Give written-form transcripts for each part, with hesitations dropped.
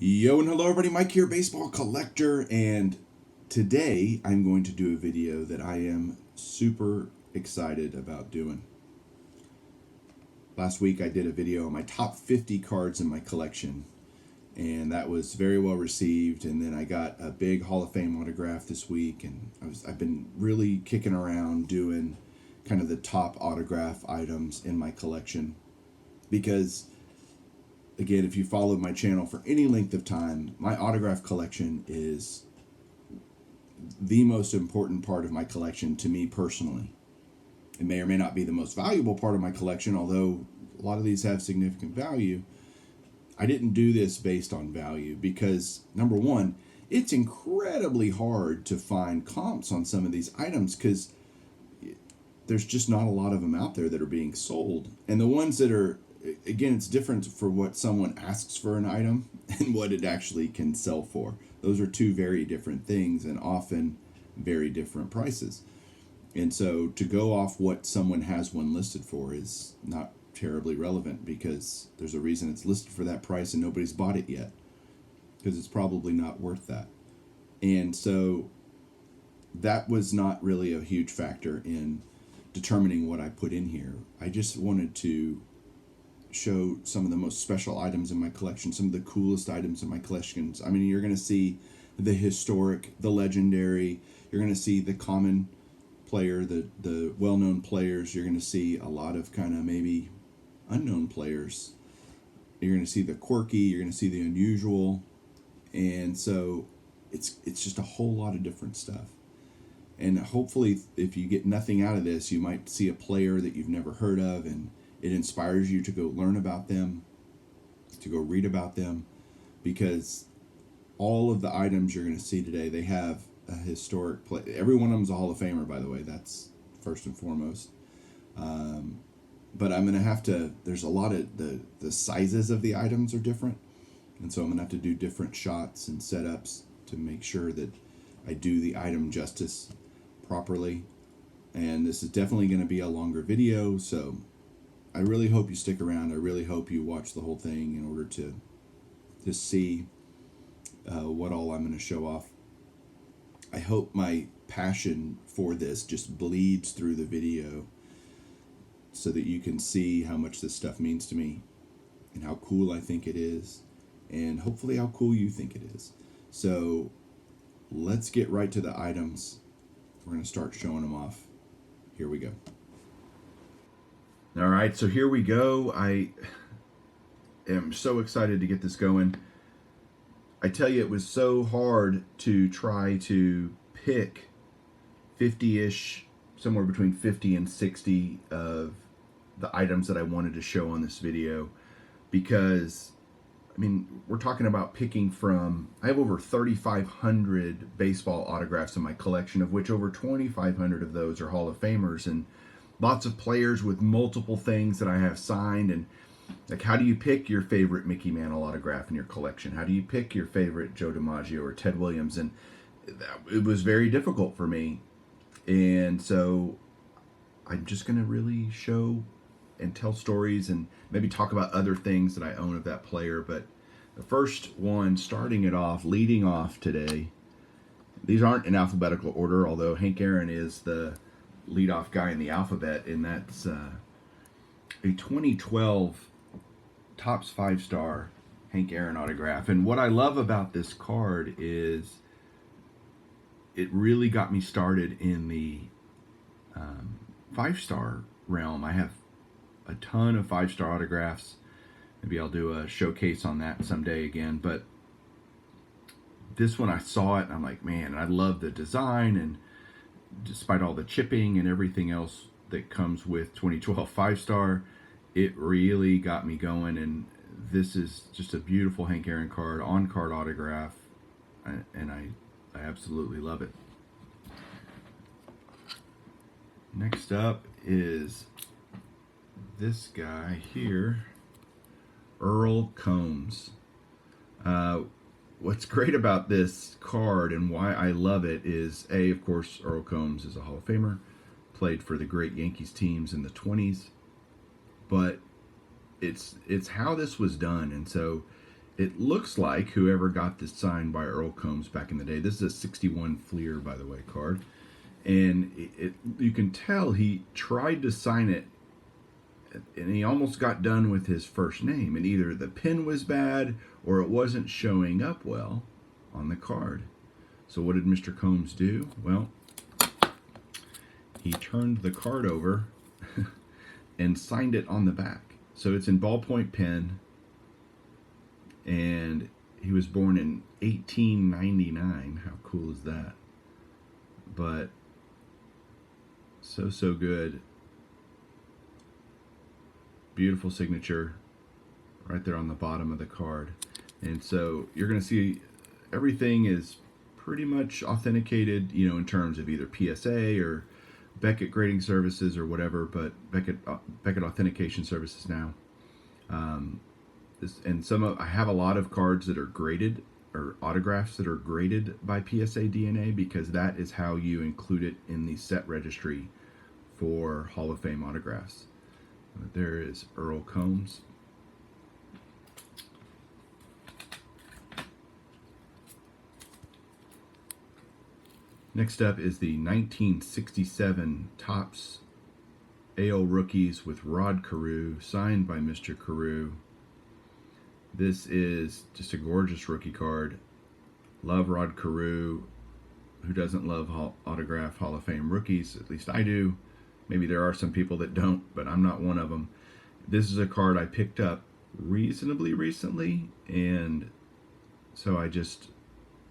Yo and hello everybody, Mike here, baseball collector, and today I'm going to do a video that I am super excited about doing. Last week I did a video on my top 50 cards in my collection, and that was very well received, and then I got a big Hall of Fame autograph this week, and I've been really kicking around doing kind of the top autograph items in my collection because again, if you followed my channel for any length of time, my autograph collection is the most important part of my collection to me personally. It may or may not be the most valuable part of my collection, although a lot of these have significant value. I didn't do this based on value because, number one, it's incredibly hard to find comps on some of these items because there's just not a lot of them out there that are being sold. And the ones that are, again, it's different for what someone asks for an item and what it actually can sell for. Those are two very different things and often very different prices. And so to go off what someone has one listed for is not terribly relevant because there's a reason it's listed for that price and nobody's bought it yet because it's probably not worth that. And so that was not really a huge factor in determining what I put in here. I just wanted to show some of the most special items in my collection, some of the coolest items in my collections. I mean, you're going to see the historic, the legendary, you're going to see the common player, the well-known players, you're going to see a lot of kind of maybe unknown players. You're going to see the quirky, you're going to see the unusual, and so it's just a whole lot of different stuff. And hopefully, if you get nothing out of this, you might see a player that you've never heard of, and it inspires you to go learn about them, to go read about them, because all of the items you're going to see today, they have a historic play. Every one of them is a Hall of Famer, by the way. That's first and foremost. But I'm going to have to, there's a lot of, the sizes of the items are different. And so I'm going to have to do different shots and setups to make sure that I do the item justice properly. And this is definitely going to be a longer video, so I really hope you stick around. I really hope you watch the whole thing in order to see what all I'm going to show off. I hope my passion for this just bleeds through the video so that you can see how much this stuff means to me and how cool I think it is and hopefully how cool you think it is. So let's get right to the items. We're going to start showing them off. Here we go. All right, so here we go. I am so excited to get this going. I tell you, it was so hard to try to pick 50-ish, somewhere between 50 and 60 of the items that I wanted to show on this video because, I mean, we're talking about picking from, I have over 3,500 baseball autographs in my collection, of which over 2,500 of those are Hall of Famers, and lots of players with multiple things that I have signed. And like, how do you pick your favorite Mickey Mantle autograph in your collection? How do you pick your favorite Joe DiMaggio or Ted Williams? And it was very difficult for me. And so I'm just going to really show and tell stories and maybe talk about other things that I own of that player. But the first one, starting it off, leading off today, these aren't in alphabetical order, although Hank Aaron is the leadoff guy in the alphabet, and that's a 2012 Topps 5-star Hank Aaron autograph. And what I love about this card is it really got me started in the 5-star realm. I have a ton of 5-star autographs. Maybe I'll do a showcase on that someday again, but this one I saw it and I'm like, man, I love the design, and despite all the chipping and everything else that comes with 2012 5-star, it really got me going. And this is just a beautiful Hank Aaron card, on-card autograph, and I absolutely love it. Next up is this guy here, Earl Combs. What's great about this card and why I love it is, A, of course, Earl Combs is a Hall of Famer, played for the great Yankees teams in the 20s, but it's how this was done. And so it looks like whoever got this signed by Earl Combs back in the day. This is a 61 Fleer, by the way, card. And you can tell he tried to sign it, and he almost got done with his first name. And either the pen was bad or it wasn't showing up well on the card. So what did Mr. Combs do? Well, he turned the card over and signed it on the back. So it's in ballpoint pen. And he was born in 1899. How cool is that? But so good. Beautiful signature right there on the bottom of the card. And so you're going to see everything is pretty much authenticated, you know, in terms of either PSA or Beckett Grading Services or whatever, but Beckett Authentication Services now. I have a lot of cards that are graded, or autographs that are graded by PSA DNA, because that is how you include it in the set registry for Hall of Fame autographs. There is Earl Combs. Next up is the 1967 Topps AL Rookies with Rod Carew, signed by Mr. Carew. This is just a gorgeous rookie card. Love Rod Carew. Who doesn't love autograph Hall of Fame rookies? At least I do. Maybe there are some people that don't, but I'm not one of them. This is a card I picked up reasonably recently, and so I just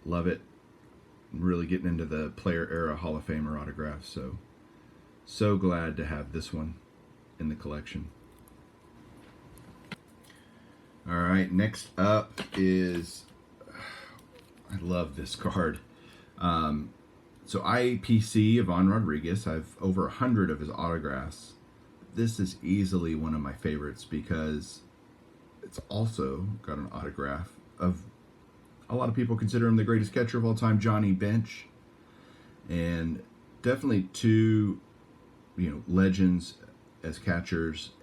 love it. I'm really getting into the player era Hall of Famer autographs, so glad to have this one in the collection. All right, next up is, I love this card. So IPC Yvonne Rodriguez. I've over 100 of his autographs. This is easily one of my favorites because it's also got an autograph of, a lot of people consider him the greatest catcher of all time, Johnny Bench. And definitely two, legends as catchers,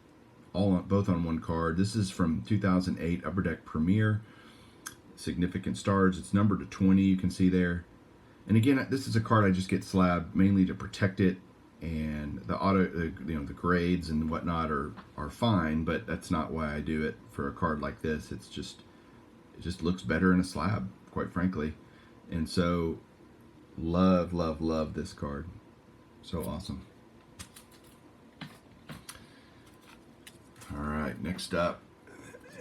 both on one card. This is from 2008 Upper Deck Premier. Significant stars. It's numbered to 20, you can see there. And again, this is a card I just get slabbed mainly to protect it, and the grades and whatnot are fine, but that's not why I do it for a card like this. It just looks better in a slab, quite frankly. And so love this card. So awesome. All right, next up.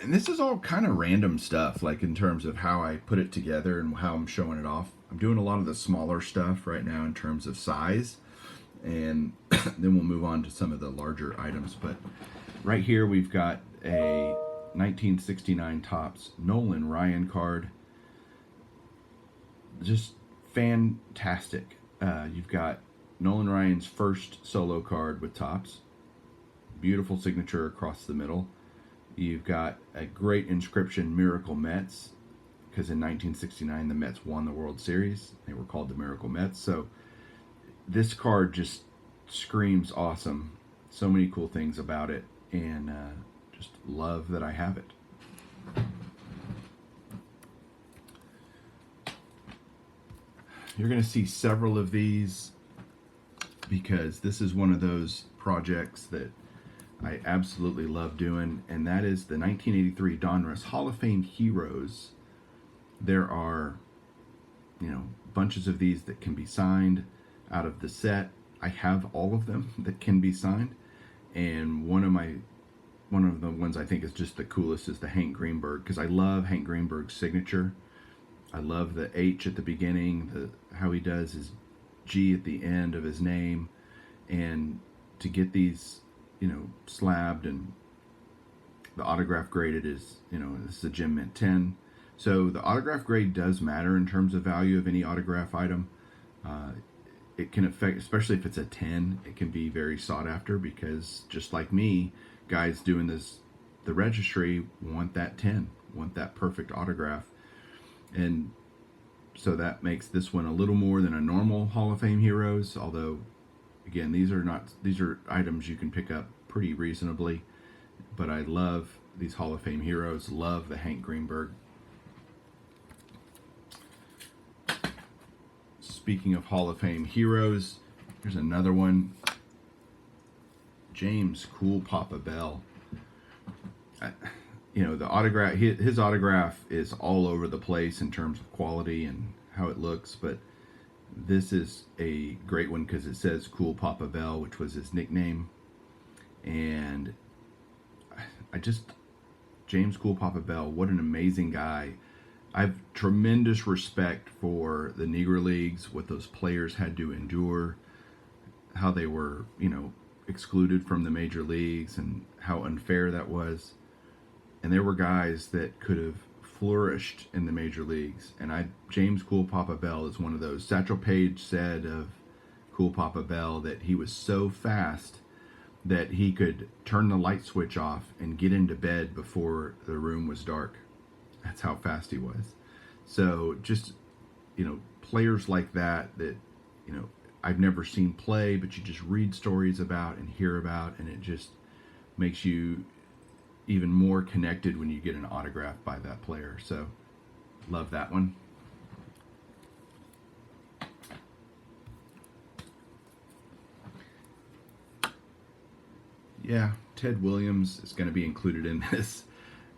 And this is all kind of random stuff, like in terms of how I put it together and how I'm showing it off. I'm doing a lot of the smaller stuff right now in terms of size, and then we'll move on to some of the larger items. But right here we've got a 1969 Topps Nolan Ryan card. Just fantastic. You've got Nolan Ryan's first solo card with Topps. Beautiful signature across the middle. You've got a great inscription, Miracle Mets, because in 1969 the Mets won the World Series. They were called the Miracle Mets. So this card just screams awesome. So many cool things about it, and just love that I have it. You're going to see several of these because this is one of those projects that I absolutely love doing, and that is the 1983 Donruss Hall of Fame Heroes. There are, bunches of these that can be signed out of the set. I have all of them that can be signed, and one of the ones I think is just the coolest is the Hank Greenberg, because I love Hank Greenberg's signature. I love the H at the beginning, how he does his G at the end of his name, and to get these slabbed and the autograph graded is, this is a Gem Mint 10. So the autograph grade does matter in terms of value of any autograph item. It can affect, especially if it's a 10, it can be very sought after because just like me, guys doing the registry want that 10, want that perfect autograph. And so that makes this one a little more than a normal Hall of Fame Heroes, although again, these are items you can pick up pretty reasonably, but I love these Hall of Fame Heroes. Love the Hank Greenberg speaking of Hall of Fame heroes, here's another one. James Cool Papa Bell. The autograph, his autograph is all over the place in terms of quality and how it looks, but this is a great one because it says Cool Papa Bell, which was his nickname. And James Cool Papa Bell, what an amazing guy. I have tremendous respect for the Negro Leagues, what those players had to endure, how they were, excluded from the major leagues and how unfair that was. And there were guys that could have flourished in the major leagues. And James Cool Papa Bell is one of those. Satchel Paige said of Cool Papa Bell that he was so fast that he could turn the light switch off and get into bed before the room was dark. That's how fast he was. So just, players like that, I've never seen play, but you just read stories about and hear about, and it just makes you even more connected when you get an autograph by that player. So love that one. Yeah, Ted Williams is going to be included in this.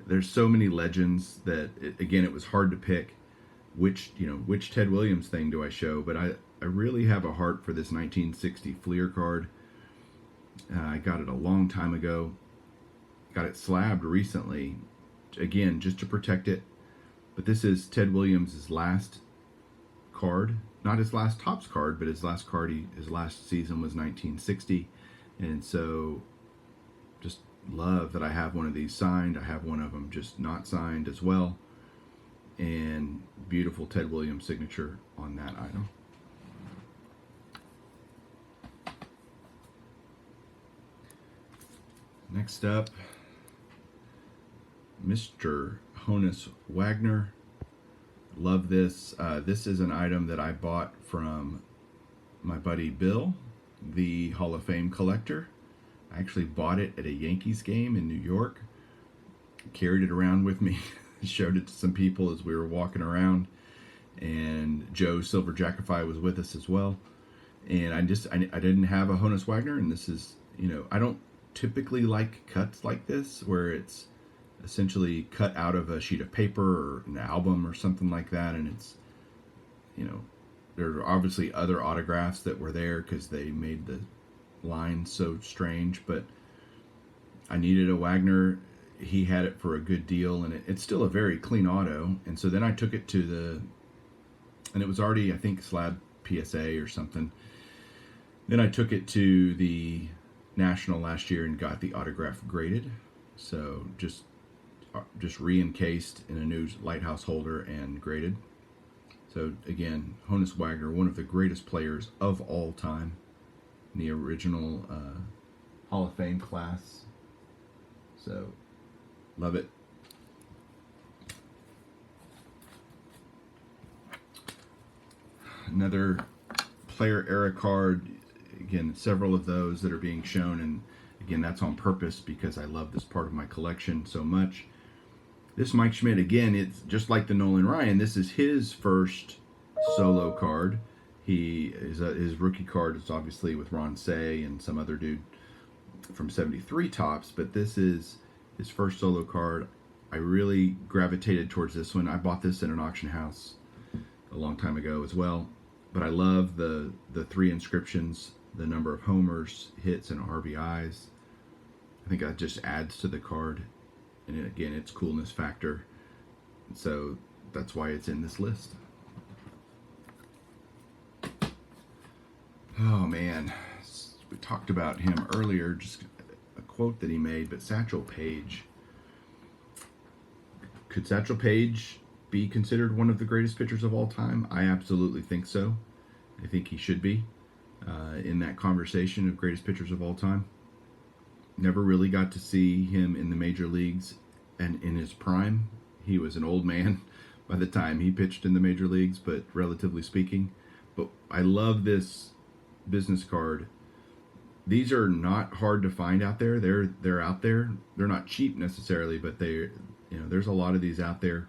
There's so many legends that, it was hard to pick which Ted Williams thing do I show, but I really have a heart for this 1960 Fleer card. I got it a long time ago. Got it slabbed recently, again, just to protect it. But this is Ted Williams' last card. Not his last Topps card, but his last card, his last season was 1960. And so just love that I have one of these signed. I have one of them just not signed as well. And beautiful Ted Williams signature on that item. Next up, Mr. Honus Wagner. Love this. This is an item that I bought from my buddy Bill, the Hall of Fame collector. I actually bought it at a Yankees game in New York. Carried it around with me. Showed it to some people as we were walking around. And Joe Silver Jackify was with us as well. And I didn't have a Honus Wagner, and this is, I don't typically like cuts like this where it's essentially cut out of a sheet of paper or an album or something like that, and it's, there are obviously other autographs that were there because they made the line so strange, but I needed a Wagner. He had it for a good deal, and it's still a very clean auto. And so then I took it to and it was already, I think, slab PSA or something. Then I took it to the National last year and got the autograph graded. So just re-encased in a new lighthouse holder and graded. So again, Honus Wagner, one of the greatest players of all time in the original Hall of Fame class. So love it. Another player era card. Again, several of those that are being shown, and again, that's on purpose because I love this part of my collection so much. This Mike Schmidt, again, it's just like the Nolan Ryan. This is his first solo card. His rookie card is obviously with Ron Say and some other dude from 73 Topps, but this is his first solo card. I really gravitated towards this one. I bought this in an auction house a long time ago as well, but I love the three inscriptions, the number of homers, hits, and RBIs. I think that just adds to the card, and again, its coolness factor. So that's why it's in this list. Oh man, we talked about him earlier, just a quote that he made, but Satchel Paige. Could Satchel Paige be considered one of the greatest pitchers of all time? I absolutely think so. I think he should be in that conversation of greatest pitchers of all time. Never really got to see him in the major leagues and in his prime. He was an old man by the time he pitched in the major leagues, but relatively speaking. But I love this business card. These are not hard to find out there. They're out there. They're not cheap necessarily, but there's a lot of these out there.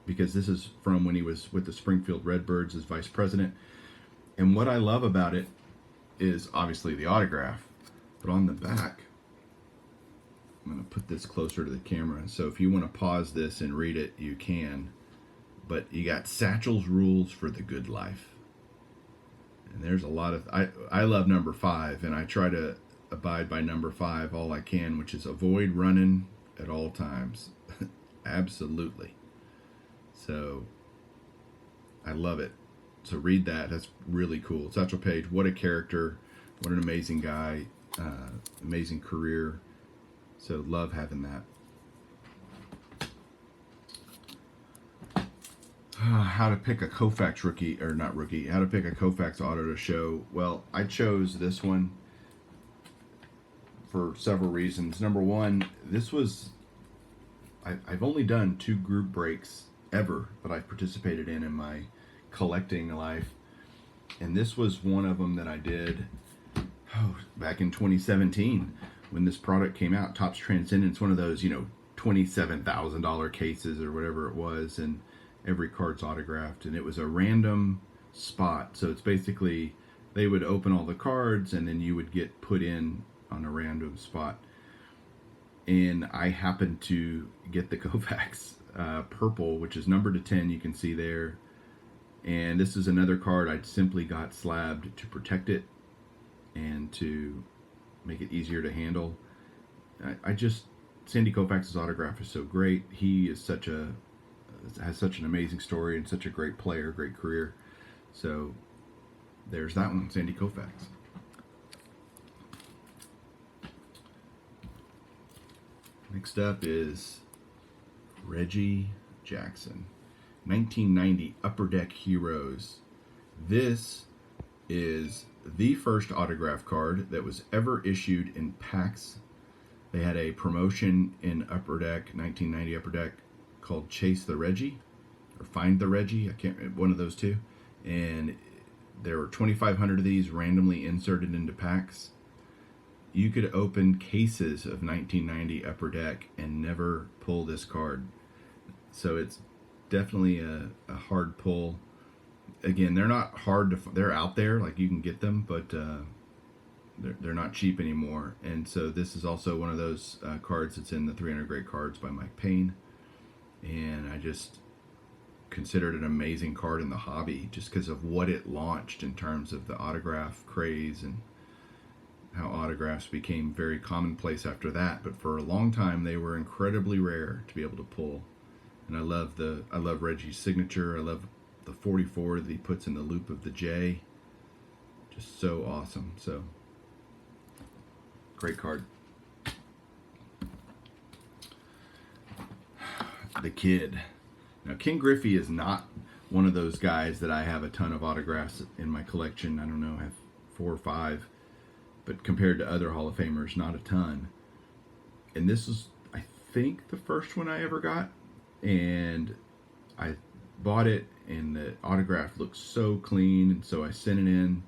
because this is from when he was with the Springfield Redbirds as vice president. And what I love about it is obviously the autograph, but on the back, I'm going to put this closer to the camera. So if you want to pause this and read it, you can. But you got Satchel's rules for the good life. And there's a lot of, I love number 5, and I try to abide by number 5 all I can, which is avoid running at all times. Absolutely. So I love it. So read that. That's really cool. Satchel Paige, what a character. What an amazing guy. Amazing career. So love having that. How to pick a Koufax rookie, or not rookie, how to pick a Koufax auto to show. Well, I chose this one for several reasons. Number one, this was, I've only done 2 group breaks ever that I've participated in my collecting life. And this was one of them that I did back in 2017 when this product came out, Topps Transcendence, one of those, $27,000 cases or whatever it was, and every card's autographed, and it was a random spot. So it's basically they would open all the cards and then you would get put in on a random spot. And I happened to get the Koufax purple, which is numbered to 10, you can see there. And this is another card I simply got slabbed to protect it and to make it easier to handle. Sandy Koufax's autograph is so great. He is has such an amazing story and such a great player, great career. So there's that one, Sandy Koufax. Next up is Reggie Jackson, 1990 Upper Deck Heroes. This is the first autograph card that was ever issued in packs. They had a promotion in Upper Deck, 1990 Upper Deck, called Chase the Reggie, or Find the Reggie, one of those two. And there were 2,500 of these randomly inserted into packs. You could open cases of 1990 Upper Deck and never pull this card. So it's definitely a hard pull. Again, they're not hard to, they're out there, like you can get them, but they're not cheap anymore. And so this is also one of those cards that's in the 300 Great Cards by Mike Payne. And I just considered it an amazing card in the hobby just because of what it launched in terms of the autograph craze and how autographs became very commonplace after that. But for a long time they were incredibly rare to be able to pull. And I love Reggie's signature. I love the 44 that he puts in the loop of the J. Just so awesome. So great card. The Kid. Now, Ken Griffey is not one of those guys that I have a ton of autographs in my collection. I don't know, I have 4 or 5. But compared to other Hall of Famers, not a ton. And this is, I think, the first one I ever got. And I bought it, and the autograph looked so clean. And so I sent it in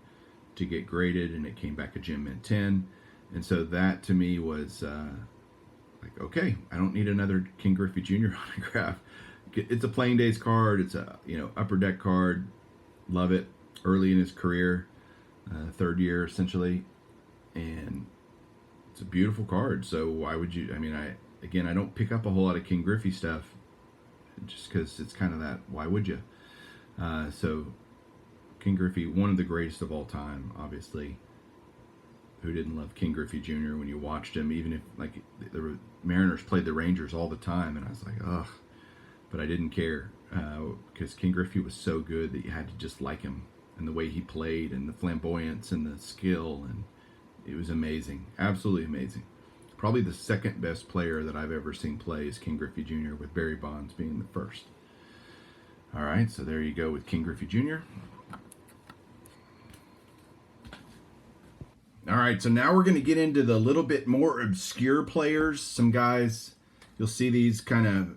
to get graded, and it came back a Gem Mint 10. And so that, to me, was like, okay, I don't need another Ken Griffey Jr. autograph. It's a playing days card. It's a Upper Deck card. Love it. Early in his career, 3rd year essentially, and it's a beautiful card. So why would you? I don't pick up a whole lot of Ken Griffey stuff, just because it's kind of that. Why would you? So Ken Griffey, one of the greatest of all time, obviously. Who didn't love Ken Griffey Jr. when you watched him? Even if the Mariners played the Rangers all the time, and I was like, ugh. But I didn't care because Ken Griffey was so good that you had to just like him, and the way he played, and the flamboyance, and the skill, and it was amazing, absolutely amazing. Probably the second best player that I've ever seen play is Ken Griffey Jr., with Barry Bonds being the first. All right, so there you go with Ken Griffey Jr. All right, so now we're going to get into the little bit more obscure players. Some guys, you'll see these kind of,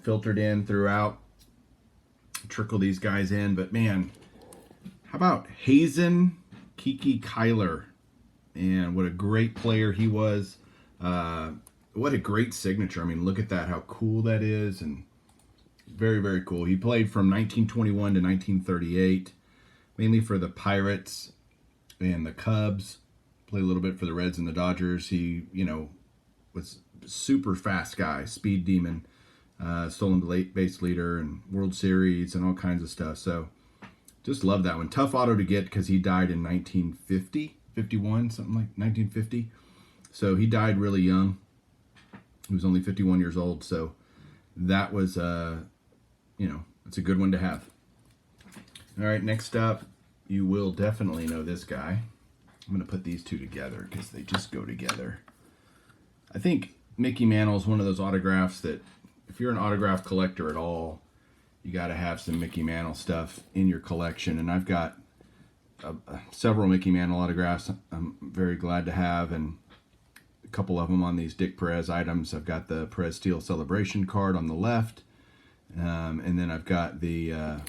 filtered in throughout. Trickle these guys in. But, man, how about Hazen Kiki Kyler? And what a great player he was. What a great signature. I mean, look at that, how cool that is. And Very, very cool. He played from 1921 to 1938, mainly for the Pirates and the Cubs. Played a little bit for the Reds and the Dodgers. He, was a super fast guy, speed demon, stolen base leader and World Series and all kinds of stuff. So just love that one. Tough auto to get because he died in 1950, 51, something like 1950. So he died really young. He was only 51 years old. So that was, it's a good one to have. All right, next up, you will definitely know this guy. I'm going to put these two together because they just go together. I think Mickey Mantle is one of those autographs that if you're an autograph collector at all, you got to have some Mickey Mantle stuff in your collection. And I've got several Mickey Mantle autographs I'm very glad to have, and a couple of them on these Dick Perez items. I've got the Perez-Steele celebration card on the left, and then I've got the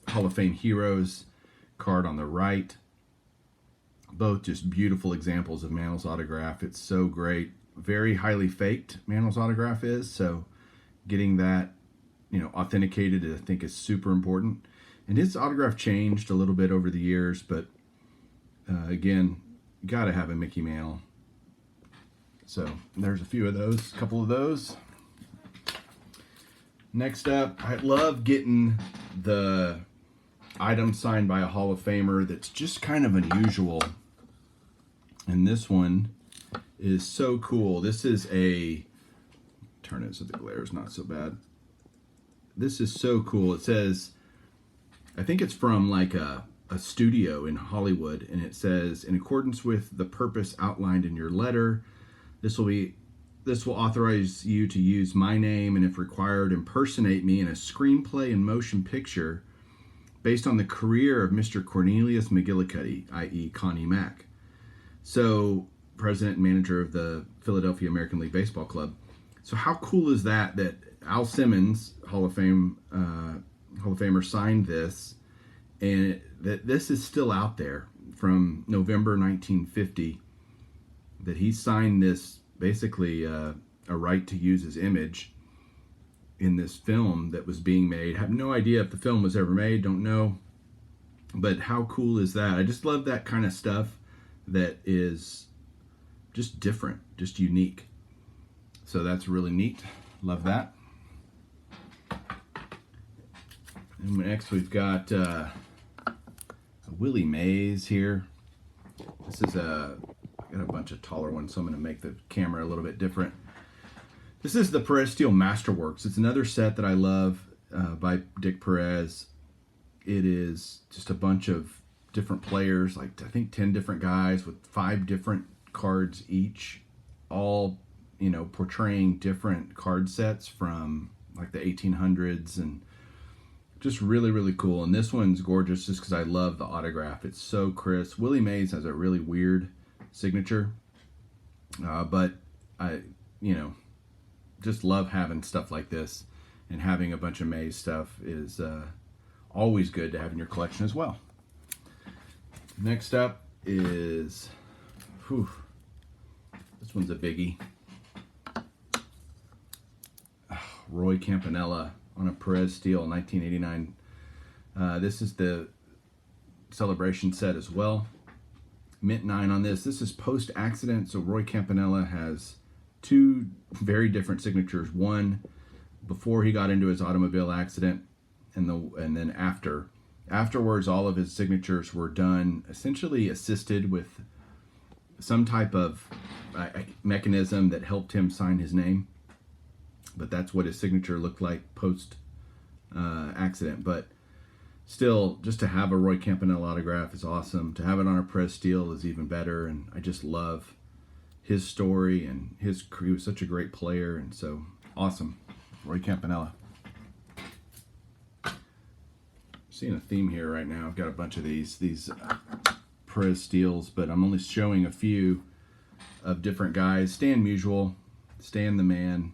Hall of Fame Heroes card on the right. Both just beautiful examples of Mantle's autograph. It's so great. Very highly faked, Mantle's autograph is, so getting that, authenticated, I think, is super important. And his autograph changed a little bit over the years, but again, you got to have a Mickey Mantle. So there's a few of those, a couple of those. Next up, I love getting the item signed by a Hall of Famer that's just kind of unusual. And this one is so cool. This is turn it so the glare is not so bad. This is so cool. It says, I think it's from like a studio in Hollywood, and it says, in accordance with the purpose outlined in your letter, this will authorize you to use my name and, if required, impersonate me in a screenplay and motion picture based on the career of Mr. Cornelius McGillicuddy, i.e. Connie Mack. So, president and manager of the Philadelphia American League Baseball Club. So how cool is that Al Simmons, Hall of Famer, signed this, and that this is still out there from November 1950, that he signed this, basically a right to use his image in this film that was being made. Have no idea if the film was ever made, don't know. But how cool is that? I just love that kind of stuff that is just different, just unique. So that's really neat. Love that. And next we've got a Willie Mays here. This is I got a bunch of taller ones, so I'm going to make the camera a little bit different. This is the Perez-Steele Masterworks. It's another set that I love by Dick Perez. It is just a bunch of different players, like I think 10 different guys with 5 different cards each, all, portraying different card sets from like the 1800s, and just really, really cool. And this one's gorgeous just because I love the autograph. It's so crisp. Willie Mays has a really weird signature, but I, just love having stuff like this, and having a bunch of Mays stuff is always good to have in your collection as well. Next up is, this one's a biggie. Roy Campanella on a Perez-Steele 1989. This is the celebration set as well. Mint 9 on this. This is post-accident, so Roy Campanella has 2 very different signatures. One before he got into his automobile accident, and then after. Afterwards, all of his signatures were done essentially assisted with some type of mechanism that helped him sign his name. But that's what his signature looked like post accident. But still, just to have a Roy Campanella autograph is awesome. To have it on a Perez-Steele is even better. And I just love his story, and he was such a great player, and so awesome. Roy Campanella. Seeing a theme here right now. I've got a bunch of these Perez-Steeles, but I'm only showing a few of different guys. Stan Musial, Stan the Man.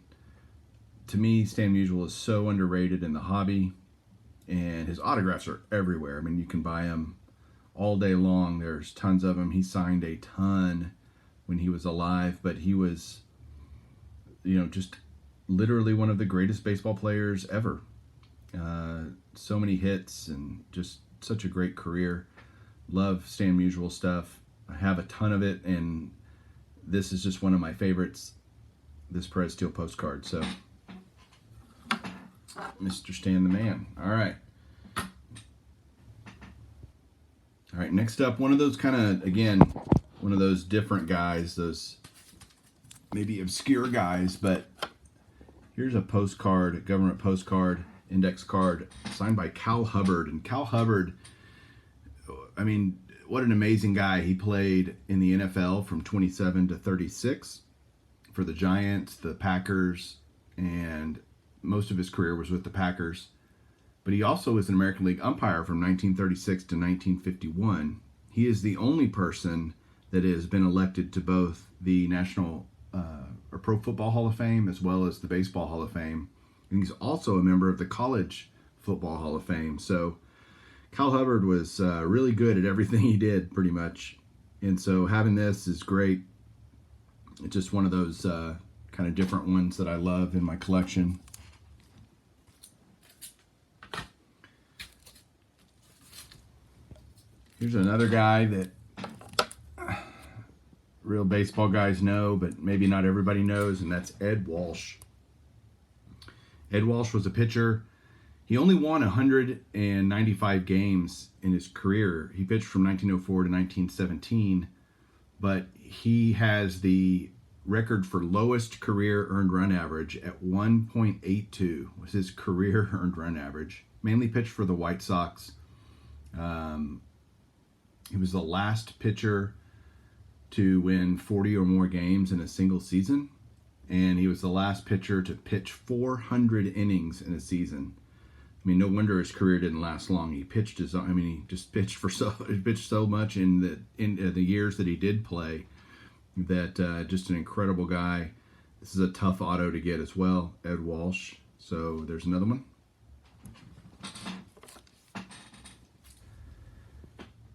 To me, Stan Musial is so underrated in the hobby, and his autographs are everywhere. I mean, you can buy them all day long. There's tons of them. He signed a ton when he was alive, but he was, just literally one of the greatest baseball players ever. So many hits and just such a great career. Love Stan Musial stuff. I have a ton of it, and this is just one of my favorites, this Perez-Steele postcard. So, Mr. Stan the Man. All right. All right, next up, one of those kind of, again, one of those different guys, those maybe obscure guys, but here's a postcard, a government postcard, index card, signed by Cal Hubbard. And Cal Hubbard, I mean, what an amazing guy. He played in the NFL from 27 to 36 for the Giants, the Packers, and most of his career was with the Packers. But he also was an American League umpire from 1936 to 1951. He is the only person that has been elected to both the National or Pro Football Hall of Fame as well as the Baseball Hall of Fame. And he's also a member of the College Football Hall of Fame. So Cal Hubbard was really good at everything he did, pretty much. And so having this is great. It's just one of those kind of different ones that I love in my collection. Here's another guy that real baseball guys know, but maybe not everybody knows, and that's Ed Walsh. Ed Walsh was a pitcher. He only won 195 games in his career. He pitched from 1904 to 1917, but he has the record for lowest career earned run average at 1.82 was his career earned run average. Mainly pitched for the White Sox. He was the last pitcher to win 40 or more games in a single season, and he was the last pitcher to pitch 400 innings in a season. I mean, no wonder his career didn't last long. He pitched he just pitched so much in the years that he did play that just an incredible guy. This is a tough auto to get as well, Ed Walsh. So there's another one.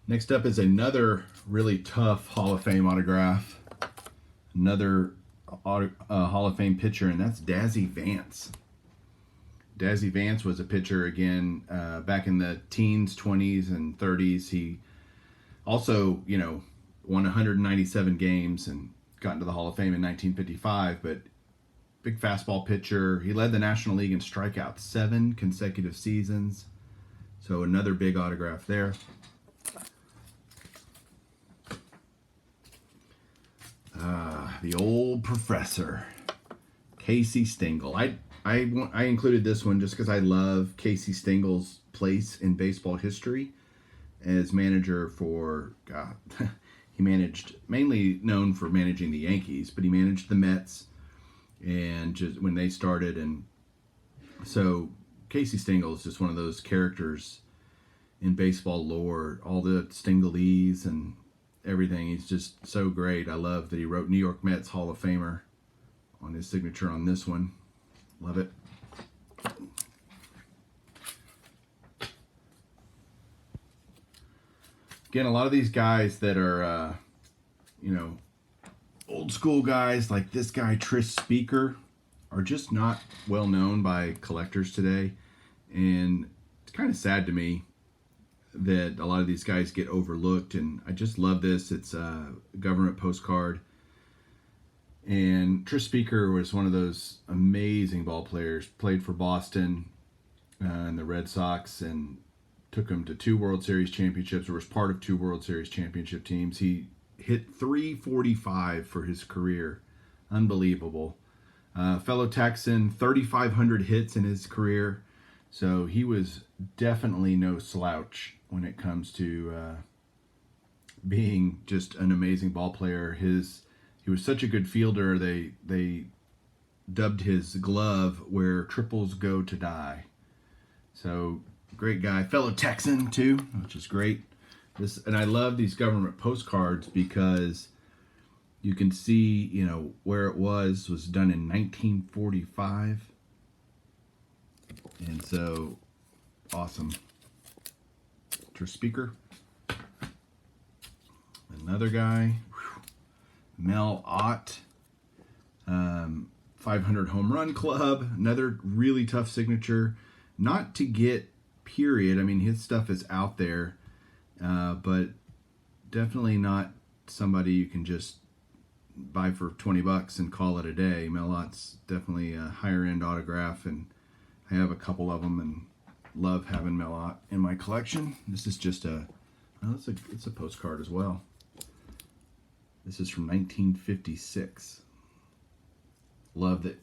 Next up is another really tough Hall of Fame autograph. Another Hall of Fame pitcher, and that's Dazzy Vance. Dazzy Vance was a pitcher, again, back in the teens, 20s, and 30s. He also, won 197 games and got into the Hall of Fame in 1955, but big fastball pitcher. He led the National League in strikeouts 7 consecutive seasons. So another big autograph there. The old professor, Casey Stengel. I included this one just because I love Casey Stengel's place in baseball history as manager for, he managed, mainly known for managing the Yankees, but he managed the Mets and just when they started. And so Casey Stengel is just one of those characters in baseball lore, all the Stengelese and everything. He's just so great. I love that he wrote New York Mets Hall of Famer on his signature on this one. Love it. Again, a lot of these guys that are, old school guys like this guy, Tris Speaker, are just not well known by collectors today. And it's kind of sad to me that a lot of these guys get overlooked, and I just love this. It's a government postcard, and Tris Speaker was one of those amazing ball players. Played for Boston and the Red Sox, and took them to 2 World Series championships, or was part of 2 World Series championship teams. He hit .345 for his career. Unbelievable. Fellow Texan, 3,500 hits in his career. So he was definitely no slouch when it comes to being just an amazing ball player. He was such a good fielder, they dubbed his glove "where triples go to die." So great guy, fellow Texan too, which is great. And I love these government postcards because you can see, where it was done in 1945. And so, awesome. Tris Speaker. Another guy, Mel Ott, 500 home run club. Another really tough signature. not to get, period. I mean, his stuff is out there, but definitely not somebody you can just buy for $20 and call it a day. Melot's definitely a higher end autograph, and I have a couple of them and love having Melot in my collection. This is just it's a postcard as well. This is from 1956. Love that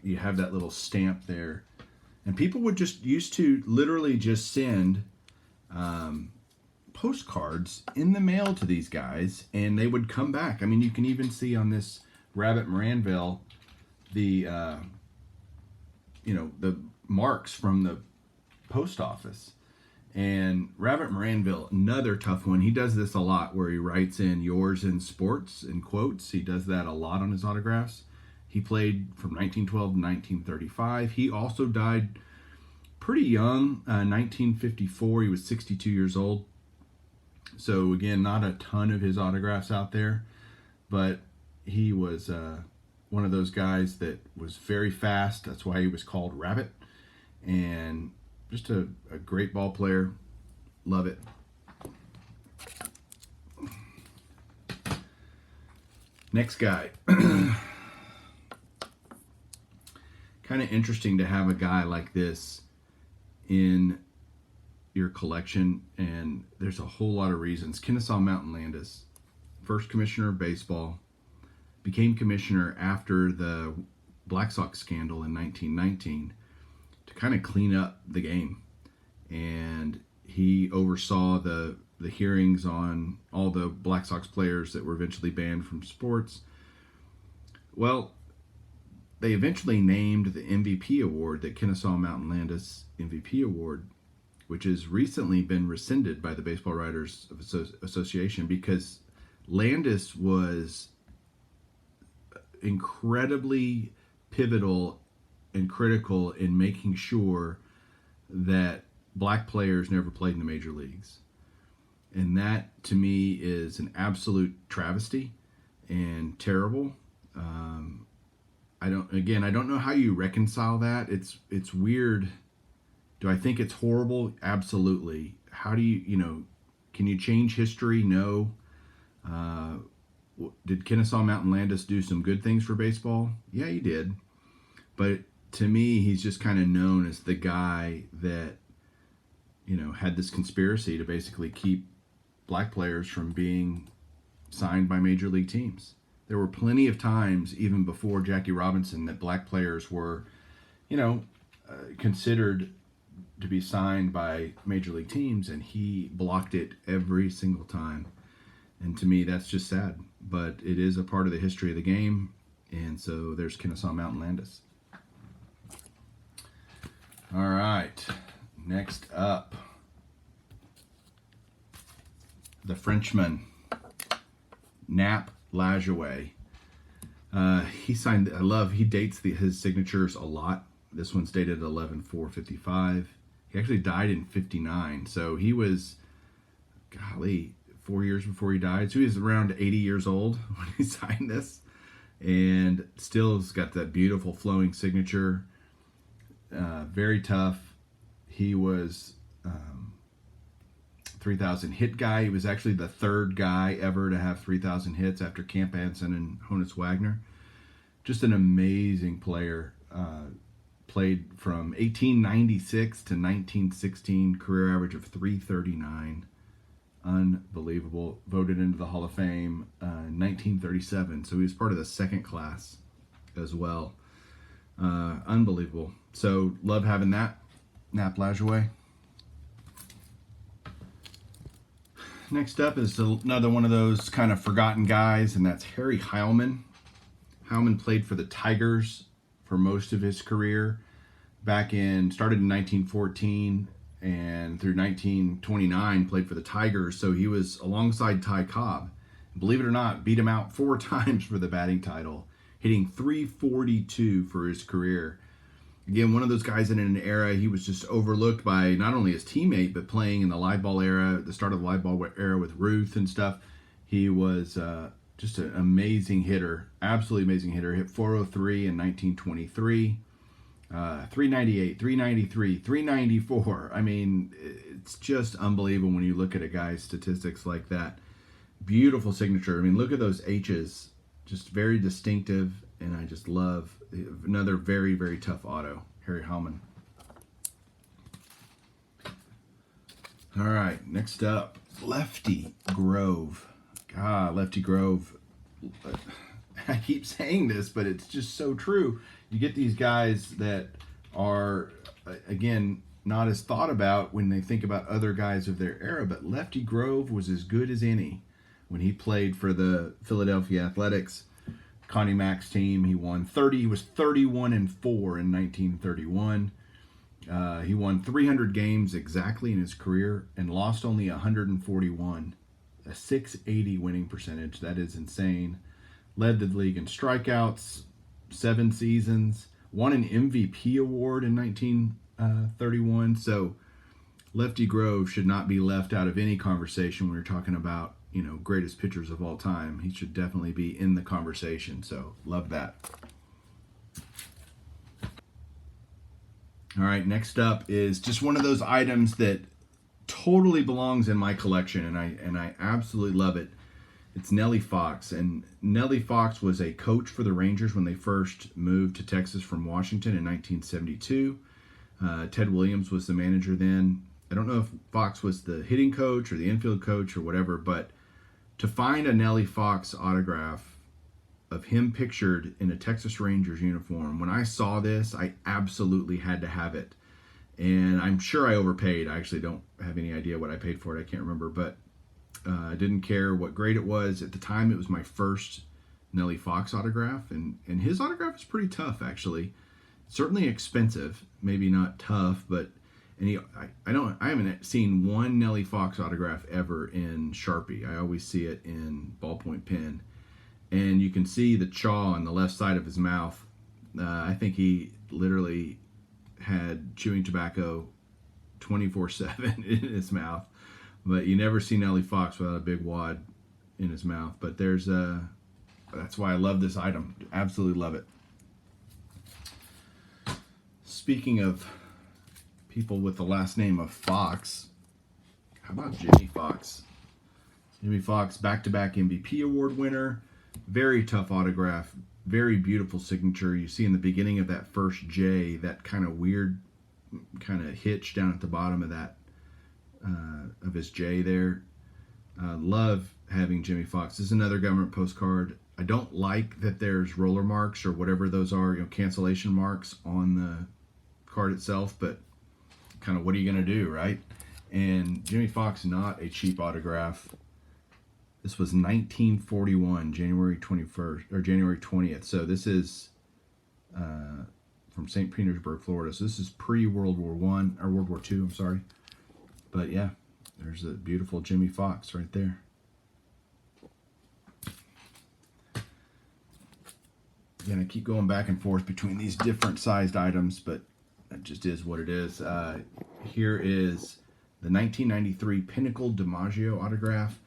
you have that little stamp there. And people would just used to literally just send postcards in the mail to these guys, and they would come back. I mean, you can even see on this Rabbit Moranville the the marks from the post office. And Rabbit Moranville, another tough one. He does this a lot where he writes in "yours in sports" in quotes. He does that a lot on his autographs. He played from 1912 to 1935. He also died pretty young, 1954. He was 62 years old. So again, not a ton of his autographs out there, but he was one of those guys that was very fast. That's why he was called Rabbit. And just a great ball player. Love it. Next guy. Kind of interesting to have a guy like this in your collection, and there's a whole lot of reasons. Kennesaw Mountain Landis, first commissioner of baseball, became commissioner after the Black Sox scandal in 1919 to kind of clean up the game, and he oversaw the hearings on all the Black Sox players that were eventually banned from sports. Well, they eventually named the MVP award, the Kennesaw Mountain Landis MVP award, which has recently been rescinded by the Baseball Writers Association, because Landis was incredibly pivotal and critical in making sure that black players never played in the major leagues. And that, to me, is an absolute travesty and terrible. I don't know how you reconcile that. It's weird. Do I think it's horrible? Absolutely. How do you can you change history? No. Did Kennesaw Mountain Landis do some good things for baseball? Yeah, he did. But to me, he's just kind of known as the guy that, had this conspiracy to basically keep black players from being signed by major league teams. There were plenty of times, even before Jackie Robinson, that black players were, considered to be signed by major league teams, and he blocked it every single time. And to me, that's just sad. But it is a part of the history of the game, and so there's Kennesaw Mountain Landis. All right, next up, the Frenchman, Nap Lajoie. He signed, he dates his signatures a lot. This one's dated 11/4/55. He actually died in 59, so he was, 4 years before he died. So he was around 80 years old when he signed this, and still has got that beautiful flowing signature. Very tough. He was 3,000 hit guy. He was actually the third guy ever to have 3,000 hits after Camp Anson and Honus Wagner. Just an amazing player. Played from 1896 to 1916, career average of 339. Unbelievable. Voted into the Hall of Fame in 1937, so he was part of the second class as well. Unbelievable. So love having that. Nap Lajoie. Next up is another one of those kind of forgotten guys, and that's Harry Heilman. Heilman played for the Tigers for most of his career. Started in 1914 and through 1929 played for the Tigers. So he was alongside Ty Cobb. Believe it or not, beat him out 4 times for the batting title, hitting .342 for his career. Again, one of those guys in an era he was just overlooked by not only his teammate, but playing in the live ball era, the start of the live ball era with Ruth and stuff. He was just an amazing hitter, absolutely amazing hitter. Hit .403 in 1923. 398, 393, 394. I mean, it's just unbelievable when you look at a guy's statistics like that. Beautiful signature. I mean, look at those H's. Just very distinctive, and I just love another very, very tough auto. Harry Hellman. All right, next up, Lefty Grove. God, Lefty Grove. I keep saying this, but it's just so true. You get these guys that are, again, not as thought about when they think about other guys of their era, but Lefty Grove was as good as any when he played for the Philadelphia Athletics. Connie Mack's team, he won 30. He was 31-4 in 1931. He won 300 games exactly in his career and lost only 141. A 680 winning percentage. That is insane. Led the league in strikeouts, 7 seasons. Won an MVP award in 1931. So Lefty Grove should not be left out of any conversation when you're talking about, greatest pitchers of all time. He should definitely be in the conversation. So love that. All right, next up is just one of those items that totally belongs in my collection, and I absolutely love it. It's Nellie Fox, and Nellie Fox was a coach for the Rangers when they first moved to Texas from Washington in 1972. Ted Williams was the manager then. I don't know if Fox was the hitting coach or the infield coach or whatever, but to find a Nellie Fox autograph of him pictured in a Texas Rangers uniform, when I saw this, I absolutely had to have it. And I'm sure I overpaid. I actually don't have any idea what I paid for it. I can't remember, but I didn't care what grade it was. At the time, it was my first Nellie Fox autograph, and his autograph is pretty tough, actually. Certainly expensive, maybe not tough, but I haven't seen one Nellie Fox autograph ever in Sharpie. I always see it in ballpoint pen, and you can see the chaw on the left side of his mouth. I think he literally had chewing tobacco 24/7 in his mouth, but you never see Nellie Fox without a big wad in his mouth. But that's why I love this item. Absolutely love it. Speaking of people with the last name of Fox, how about Jimmy Fox? Jimmy Fox, back-to-back MVP award winner. Very tough autograph. Very beautiful signature. You see in the beginning of that first J, that kind of weird kind of hitch down at the bottom of that of his J there. Love having Jimmy Fox. This is another government postcard. I don't like that there's roller marks or whatever those are, cancellation marks on the card itself, but kind of what are you going to do, right? And Jimmy Fox, not a cheap autograph. This was 1941, January 21st or January 20th. So this is from St. Petersburg, Florida. So this is pre-World War I or World War II. I'm sorry, but yeah, there's a beautiful Jimmy Fox right there. Again, I keep going back and forth between these different sized items, but that just is what it is. Here is the 1993 Pinnacle DiMaggio autograph.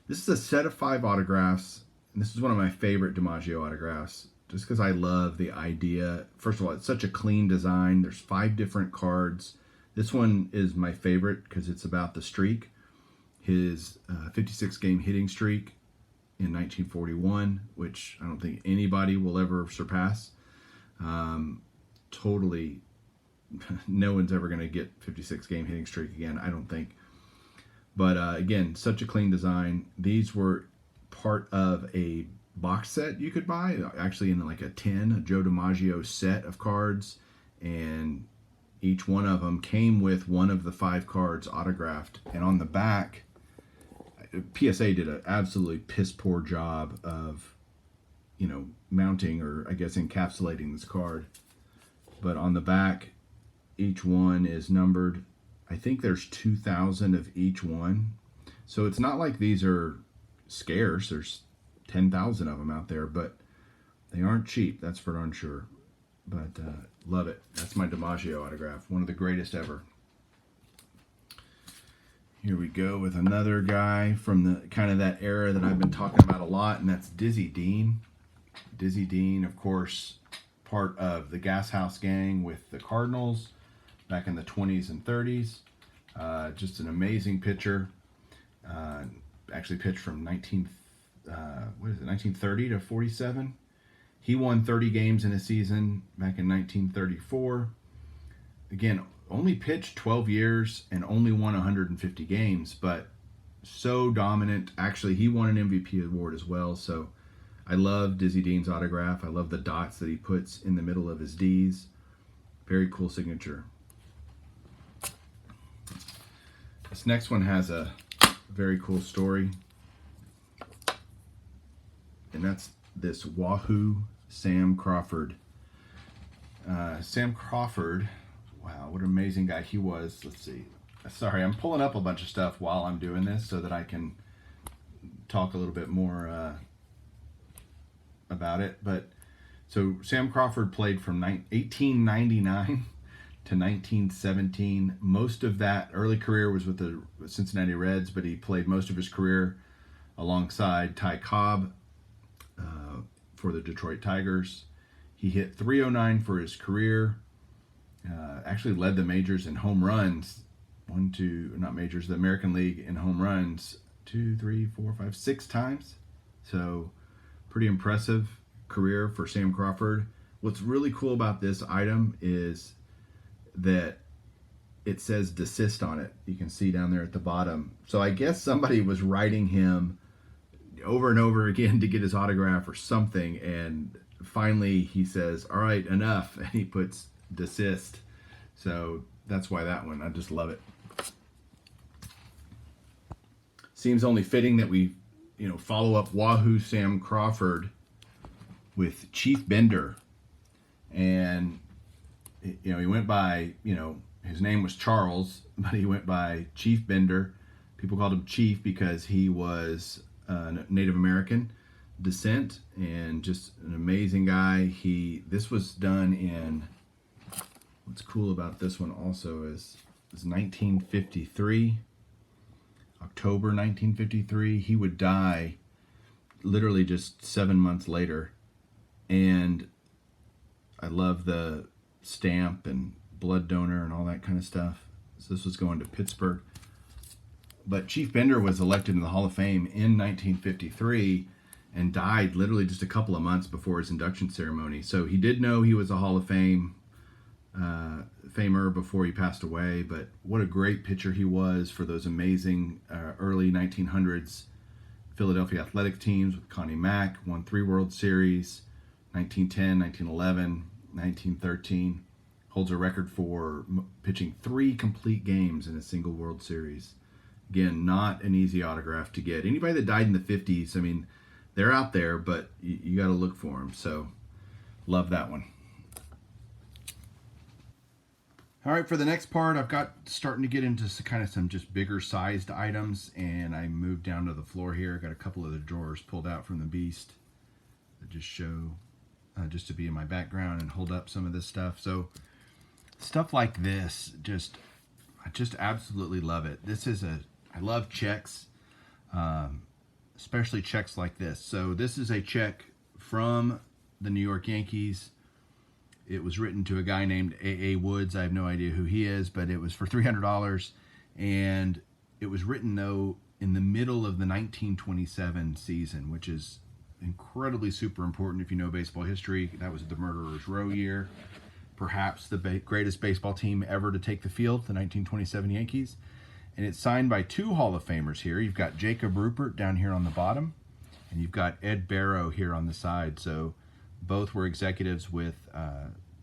This is a set of 5 autographs, and this is one of my favorite DiMaggio autographs, just because I love the idea. First of all, it's such a clean design. There's 5 different cards. This one is my favorite because it's about the streak, his 56-game hitting streak in 1941, which I don't think anybody will ever surpass. Totally, no one's ever going to get 56-game hitting streak again, I don't think. But again, such a clean design. These were part of a box set you could buy, actually in like a Joe DiMaggio set of cards, and each one of them came with one of the 5 cards autographed. And on the back, PSA did an absolutely piss poor job of, mounting or I guess encapsulating this card. But on the back, each one is numbered. I think there's 2,000 of each one. So it's not like these are scarce. There's 10,000 of them out there, but they aren't cheap. That's for darn sure. But love it. That's my DiMaggio autograph. One of the greatest ever. Here we go with another guy from the kind of that era that I've been talking about a lot, and that's Dizzy Dean. Dizzy Dean, of course, part of the Gas House gang with the Cardinals back in the 20s and 30s. Just an amazing pitcher. Actually pitched from 1930 to 47. He won 30 games in a season back in 1934. Again, only pitched 12 years and only won 150 games, but so dominant. Actually, he won an MVP award as well. So I love Dizzy Dean's autograph. I love the dots that he puts in the middle of his D's. Very cool signature. This next one has a very cool story. And that's this Wahoo Sam Crawford. Sam Crawford, wow, what an amazing guy he was. Let's see. Sorry, I'm pulling up a bunch of stuff while I'm doing this so that I can talk a little bit more about it. But so Sam Crawford played from 1899 to 1917. Most of that early career was with the Cincinnati Reds, but he played most of his career alongside Ty Cobb for the Detroit Tigers. He hit .309 for his career. Actually led the majors in home runs. The American League in home runs 6 times. So pretty impressive career for Sam Crawford. What's really cool about this item is that it says desist on it. You can see down there at the bottom. So I guess somebody was writing him over and over again to get his autograph or something, and finally he says, all right, enough, and he puts desist. So that's why that one, I just love it. Seems only fitting that we follow up Wahoo Sam Crawford with Chief Bender. And he went by, his name was Charles, but he went by Chief Bender. People called him Chief because he was Native American descent and just an amazing guy. This was done in, what's cool about this one also is 1953, October 1953. He would die literally just 7 months later. And I love the stamp and blood donor and all that kind of stuff. So this was going to Pittsburgh. But Chief Bender was elected in the Hall of Fame in 1953 and died literally just a couple of months before his induction ceremony. So he did know he was a Hall of Fame famer before he passed away, but what a great pitcher he was for those amazing early 1900s Philadelphia Athletic teams with Connie Mack. Won 3 World Series, 1910, 1911, 1913. Holds a record for pitching 3 complete games in a single World Series. Again, not an easy autograph to get. Anybody that died in the 50s, I mean, they're out there, but you got to look for them. So, love that one. All right, for the next part, I've got starting to get into some just bigger sized items, and I moved down to the floor here. Got a couple of the drawers pulled out from the Beast that just show, just to be in my background and hold up some of this stuff. So, stuff like this, I just absolutely love it. I love checks, especially checks like this. So this is a check from the New York Yankees. It was written to a guy named A.A. Woods. I have no idea who he is, but it was for $300. And it was written, though, in the middle of the 1927 season, which is incredibly super important if you know baseball history. That was the Murderers Row year. Perhaps the greatest baseball team ever to take the field, the 1927 Yankees. And it's signed by 2 Hall of Famers here. You've got Jacob Ruppert down here on the bottom, and you've got Ed Barrow here on the side. So both were executives with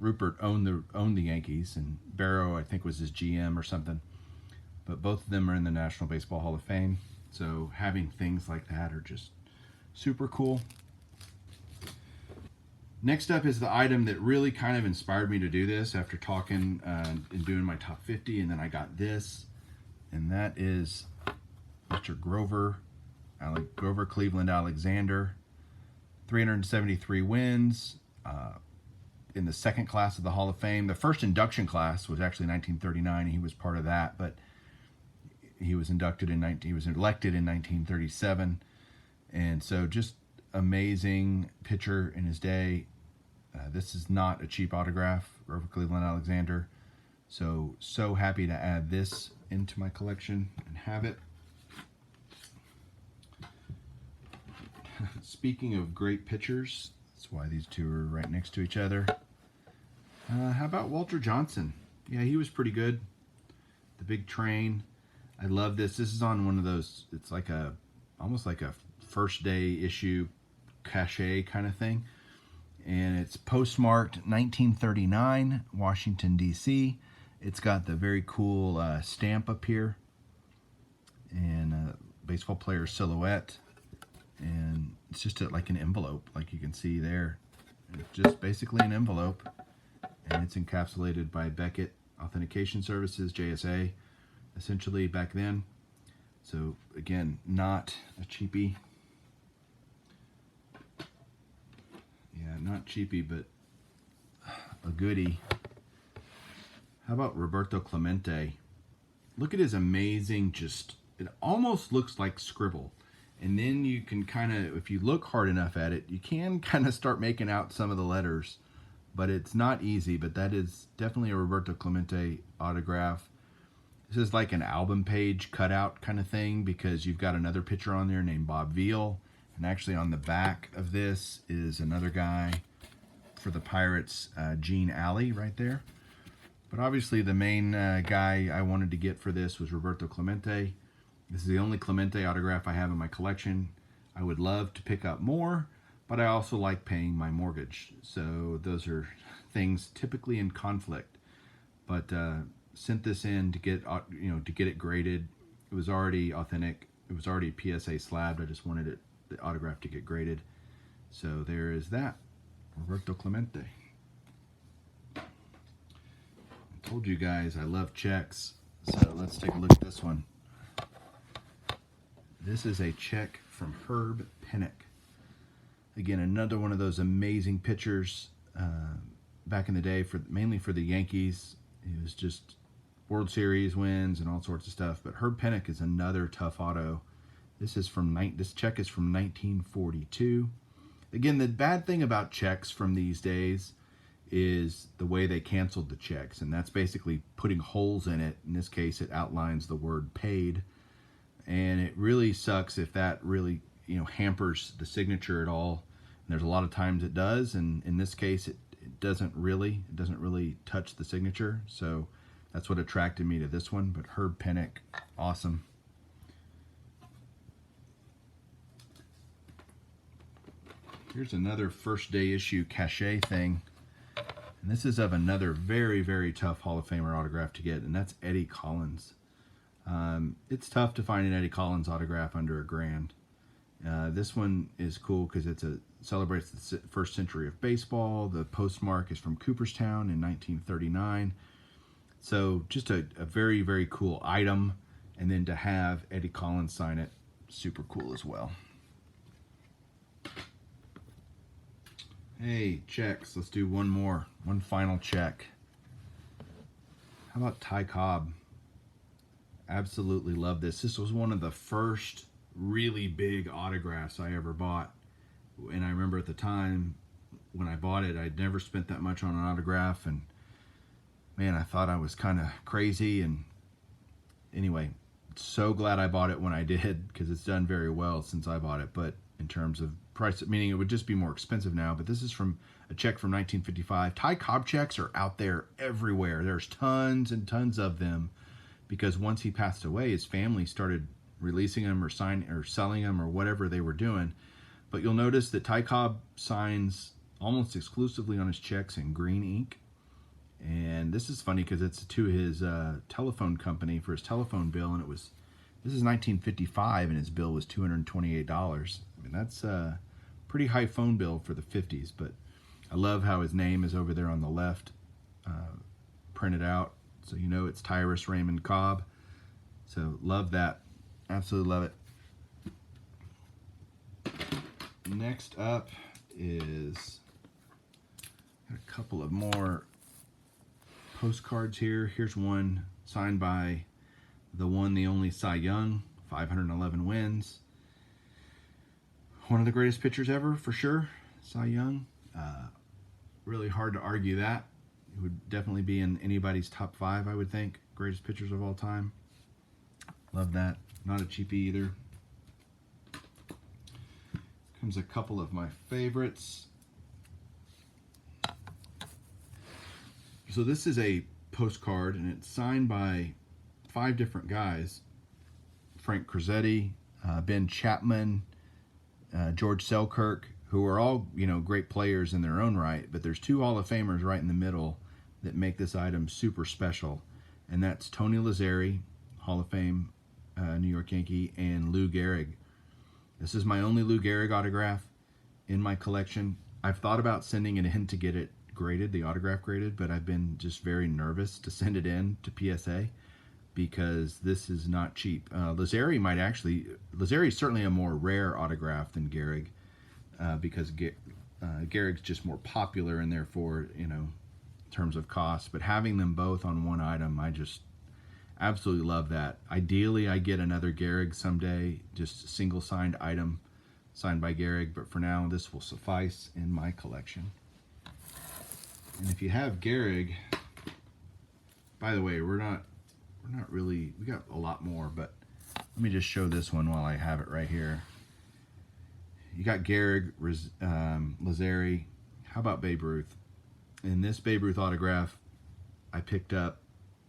Ruppert owned the Yankees, and Barrow, I think, was his GM or something. But both of them are in the National Baseball Hall of Fame. So having things like that are just super cool. Next up is the item that really kind of inspired me to do this after talking and doing my top 50, and then I got this, and that is Mr. Grover Cleveland Alexander. 373 wins in the second class of the Hall of Fame. The first induction class was actually 1939, and he was part of that, but he was elected in 1937, and so just amazing pitcher in his day. This is not a cheap autograph, Robert Cleveland Alexander. So happy to add this into my collection and have it. Speaking of great pitchers, that's why these two are right next to each other. How about Walter Johnson? Yeah, he was pretty good. The big train. I love this. This is on one of those, it's like almost like a first day issue cachet kind of thing. And it's postmarked 1939, Washington, D.C. It's got the very cool stamp up here and a baseball player silhouette. And it's just like an envelope, like you can see there. It's just basically an envelope. And it's encapsulated by Beckett Authentication Services, JSA, essentially back then. So again, not a cheapie. Yeah, not cheapie, but a goodie. How about Roberto Clemente? Look at his amazing, it almost looks like scribble. And then you can kind of, if you look hard enough at it, you can kind of start making out some of the letters. But it's not easy, but that is definitely a Roberto Clemente autograph. This is like an album page cutout kind of thing because you've got another picture on there named Bob Veal. And actually on the back of this is another guy for the Pirates, Gene Alley right there. But obviously the main guy I wanted to get for this was Roberto Clemente. This is the only Clemente autograph I have in my collection. I would love to pick up more, but I also like paying my mortgage. So those are things typically in conflict. But sent this in to get it graded. It was already authentic. It was already PSA slabbed. I just wanted the autograph to get graded. So there is that, Roberto Clemente. I told you guys I love checks. So let's take a look at this one. This is a check from Herb Pennock. Again, another one of those amazing pitchers back in the day, mainly for the Yankees. He was just World Series wins and all sorts of stuff. But Herb Pennock is another tough auto. This check is from 1942. Again, the bad thing about checks from these days is the way they canceled the checks, and that's basically putting holes in it. In this case, it outlines the word paid, and it really sucks if that really hampers the signature at all. And there's a lot of times it does, and in this case it doesn't really touch the signature. So that's what attracted me to this one. But Herb Pennock, awesome. Here's another first day issue cachet thing, and this is of another very, very tough Hall of Famer autograph to get, and that's Eddie Collins. It's tough to find an Eddie Collins autograph under $1,000. This one is cool because celebrates the first century of baseball. The postmark is from Cooperstown in 1939. So just a very, very cool item. And then to have Eddie Collins sign it, super cool as well. Hey, checks. Let's do one final check. How about Ty Cobb? Absolutely love this. This was one of the first really big autographs I ever bought. And I remember at the time when I bought it, I'd never spent that much on an autograph, and man, I thought I was kind of crazy. And anyway, so glad I bought it when I did, because it's done very well since I bought it. But in terms of price, meaning it would just be more expensive now. But this is from a check from 1955. Ty Cobb checks are out there everywhere. There's tons and tons of them, because once he passed away, his family started releasing them or selling them or whatever they were doing. But you'll notice that Ty Cobb signs almost exclusively on his checks in green ink. And this is funny because it's to his telephone company for his telephone bill, and this is 1955, and his bill was $228. I mean, that's a pretty high phone bill for the 50s, but I love how his name is over there on the left, printed out, so you know it's Tyrus Raymond Cobb. So love that. Absolutely love it. Next up is a couple of more postcards here. Here's one signed by the one, the only Cy Young, 511 wins. One of the greatest pitchers ever, for sure, Cy Young. really hard to argue that. It would definitely be in anybody's top 5, I would think. Greatest pitchers of all time. Love that. Not a cheapie either. Comes a couple of my favorites. So this is a postcard, and it's signed by 5 different guys. Frank Crosetti, Ben Chapman, George Selkirk, who are all, great players in their own right, but there's 2 Hall of Famers right in the middle that make this item super special, and that's Tony Lazzeri, Hall of Fame New York Yankee, and Lou Gehrig. This is my only Lou Gehrig autograph in my collection. I've thought about sending it in to get it graded, the autograph graded, but I've been just very nervous to send it in to PSA because this is not cheap. Lazzeri is certainly a more rare autograph than Gehrig because Gehrig's just more popular and therefore, in terms of cost. But having them both on one item, I just absolutely love that. Ideally, I get another Gehrig someday, just a single signed item signed by Gehrig, but for now, this will suffice in my collection. And if you have Gehrig, by the way, we're not really, we got a lot more, but let me just show this one while I have it right here. You got Gehrig, Lazzeri. How about Babe Ruth? In this Babe Ruth autograph, I picked up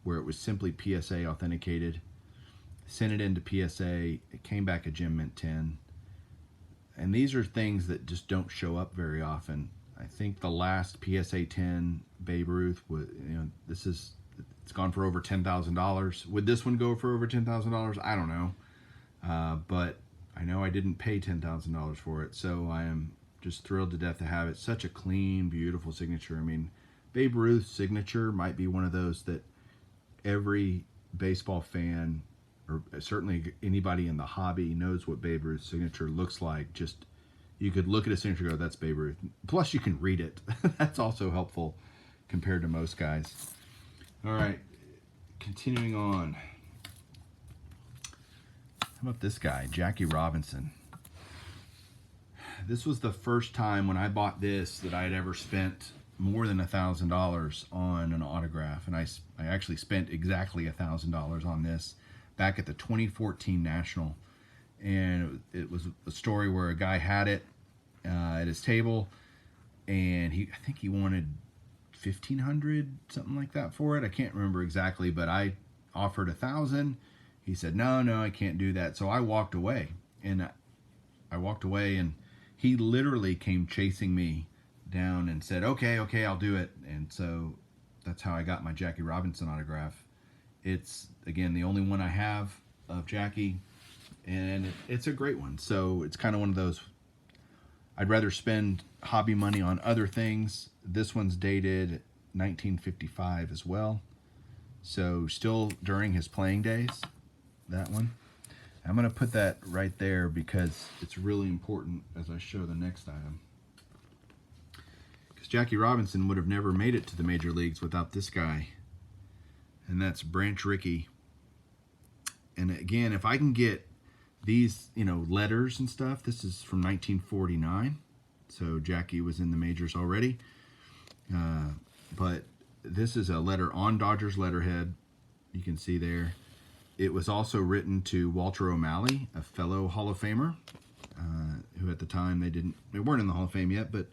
where it was simply PSA authenticated. Sent it into PSA. It came back a Gem Mint 10. And these are things that just don't show up very often. I think the last PSA 10 Babe Ruth was, it's gone for over $10,000. Would this one go for over $10,000? I don't know. But I know I didn't pay $10,000 for it, so I am just thrilled to death to have it. Such a clean, beautiful signature. I mean, Babe Ruth's signature might be one of those that every baseball fan, or certainly anybody in the hobby, knows what Babe Ruth's signature looks like. Just, you could look at a signature and go, that's Babe Ruth. Plus, you can read it. That's also helpful compared to most guys. All right, continuing on. How about this guy, Jackie Robinson? This was the first time when I bought this that I had ever spent more than $1,000 on an autograph, and I actually spent exactly $1,000 on this back at the 2014 National, and it was a story where a guy had it at his table, and I think he wanted $1,500, something like that for it. I can't remember exactly, but I offered $1,000. He said, no, I can't do that. So I walked away, and he literally came chasing me down and said, okay, I'll do it. And so that's how I got my Jackie Robinson autograph. It's, again, the only one I have of Jackie, and it's a great one. So it's kind of one of those, I'd rather spend hobby money on other things. This one's dated 1955 as well. So still during his playing days, that one. I'm going to put that right there because it's really important as I show the next item. Because Jackie Robinson would have never made it to the major leagues without this guy. And that's Branch Rickey. And again, if I can get these, letters and stuff, this is from 1949. So Jackie was in the majors already. But this is a letter on Dodgers letterhead. You can see there. It was also written to Walter O'Malley, a fellow Hall of Famer, who at the time they weren't in the Hall of Fame yet. But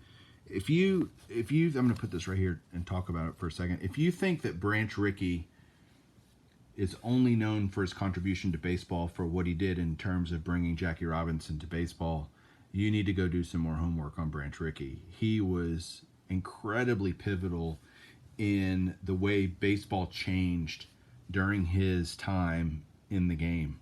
I'm going to put this right here and talk about it for a second. If you think that Branch Rickey is only known for his contribution to baseball for what he did in terms of bringing Jackie Robinson to baseball, you need to go do some more homework on Branch Rickey. He was incredibly pivotal in the way baseball changed during his time in the game.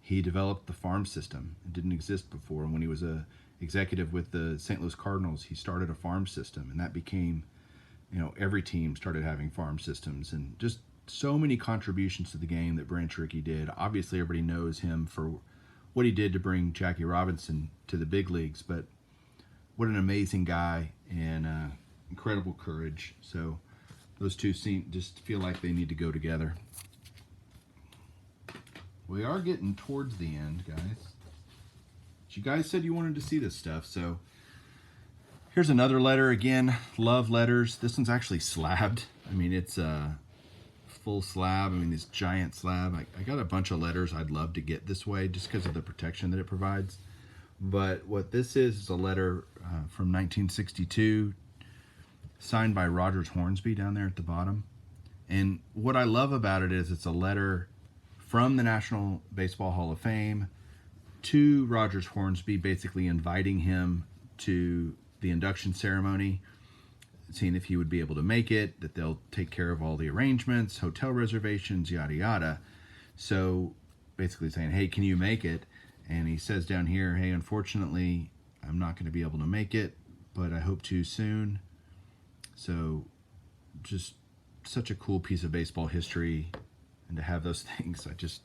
He developed the farm system. It didn't exist before. And when he was a executive with the St. Louis Cardinals, he started a farm system, and that became, every team started having farm systems, and just so many contributions to the game that Branch Rickey did. Obviously, everybody knows him for what he did to bring Jackie Robinson to the big leagues, but what an amazing guy and incredible courage. So those two just feel like they need to go together. We are getting towards the end, guys. But you guys said you wanted to see this stuff, so Here's another letter again. Love letters. This one's actually slabbed. I mean, it's a full slab. I mean, this giant slab. I got a bunch of letters I'd love to get this way just because of the protection that it provides. But what this is a letter from 1962, signed by Rogers Hornsby down there at the bottom. And what I love about it is it's a letter from the National Baseball Hall of Fame to Rogers Hornsby, basically inviting him to the induction ceremony, seeing if he would be able to make it, that they'll take care of all the arrangements, hotel reservations, yada yada. So basically saying, hey, can you make it? And he says down here, hey, unfortunately, I'm not going to be able to make it, but I hope to soon. So just such a cool piece of baseball history, and to have those things, I just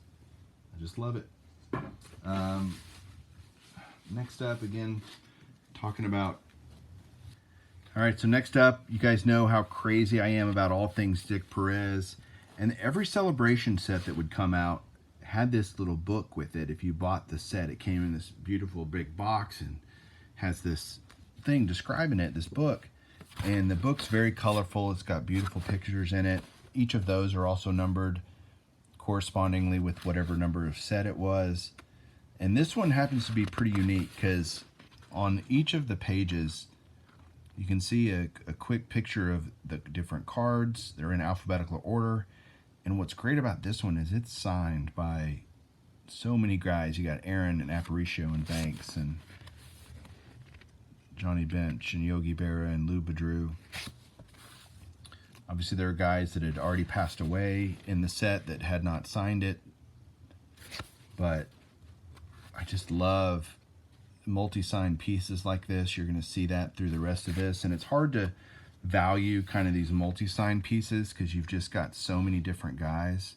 love it. Next up, again, talking about. All right, so next up, you guys know how crazy I am about all things Dick Perez, and every celebration set that would come out had this little book with it. If you bought the set, it came in this beautiful big box and has this thing describing it, this book. And the book's very colorful. It's got beautiful pictures in it. Each of those are also numbered correspondingly with whatever number of set it was. And this one happens to be pretty unique because on each of the pages, you can see a quick picture of the different cards. They're in alphabetical order. And what's great about this one is it's signed by so many guys. You got Aaron and Aparicio and Banks and Johnny Bench and Yogi Berra and Lou Badreau. Obviously, there are guys that had already passed away in the set that had not signed it. But I just love multi-signed pieces like this. You're going to see that through the rest of this. And it's hard to value kind of these multi-signed pieces because you've just got so many different guys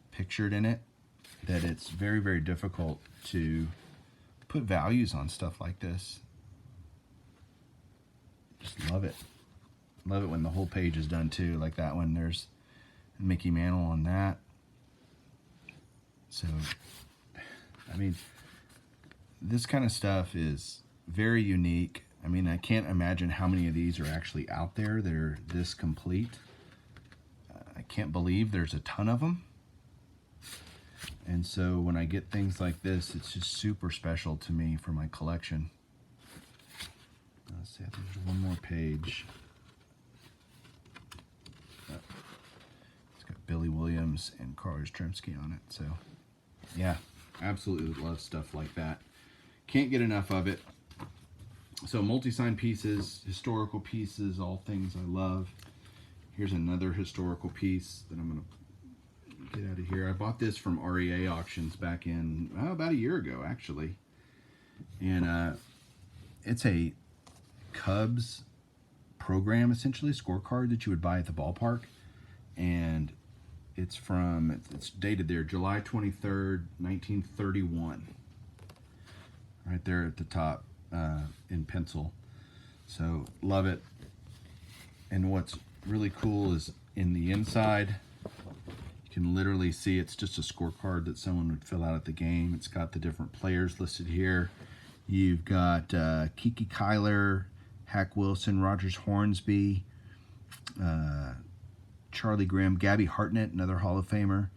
pictured in it that it's very, very difficult to put values on stuff like this. Just love it. Love it when the whole page is done too, like that one. There's Mickey Mantle on that. So, I mean, this kind of stuff is very unique. I mean, I can't imagine how many of these are actually out there that are this complete. I can't believe there's a ton of them. And so when I get things like this, it's just super special to me for my collection. Let's see, there's one more page. It's got Billy Williams and Carl Yastrzemski on it. So, yeah, absolutely love stuff like that. Can't get enough of it. So multi-signed pieces, historical pieces, all things I love. Here's another historical piece that I'm going to get out of here. I bought this from REA Auctions back in, about a year ago, actually. And it's a Cubs program, essentially, scorecard that you would buy at the ballpark. And it's dated there, July 23rd, 1931. Right there at the top in pencil. So love it. And what's really cool is in the inside, you can literally see it's just a scorecard that someone would fill out at the game. It's got the different players listed here. You've got Kiki Kyler, Hack Wilson, Rogers Hornsby, Charlie Grimm, Gabby Hartnett, another Hall of Famer.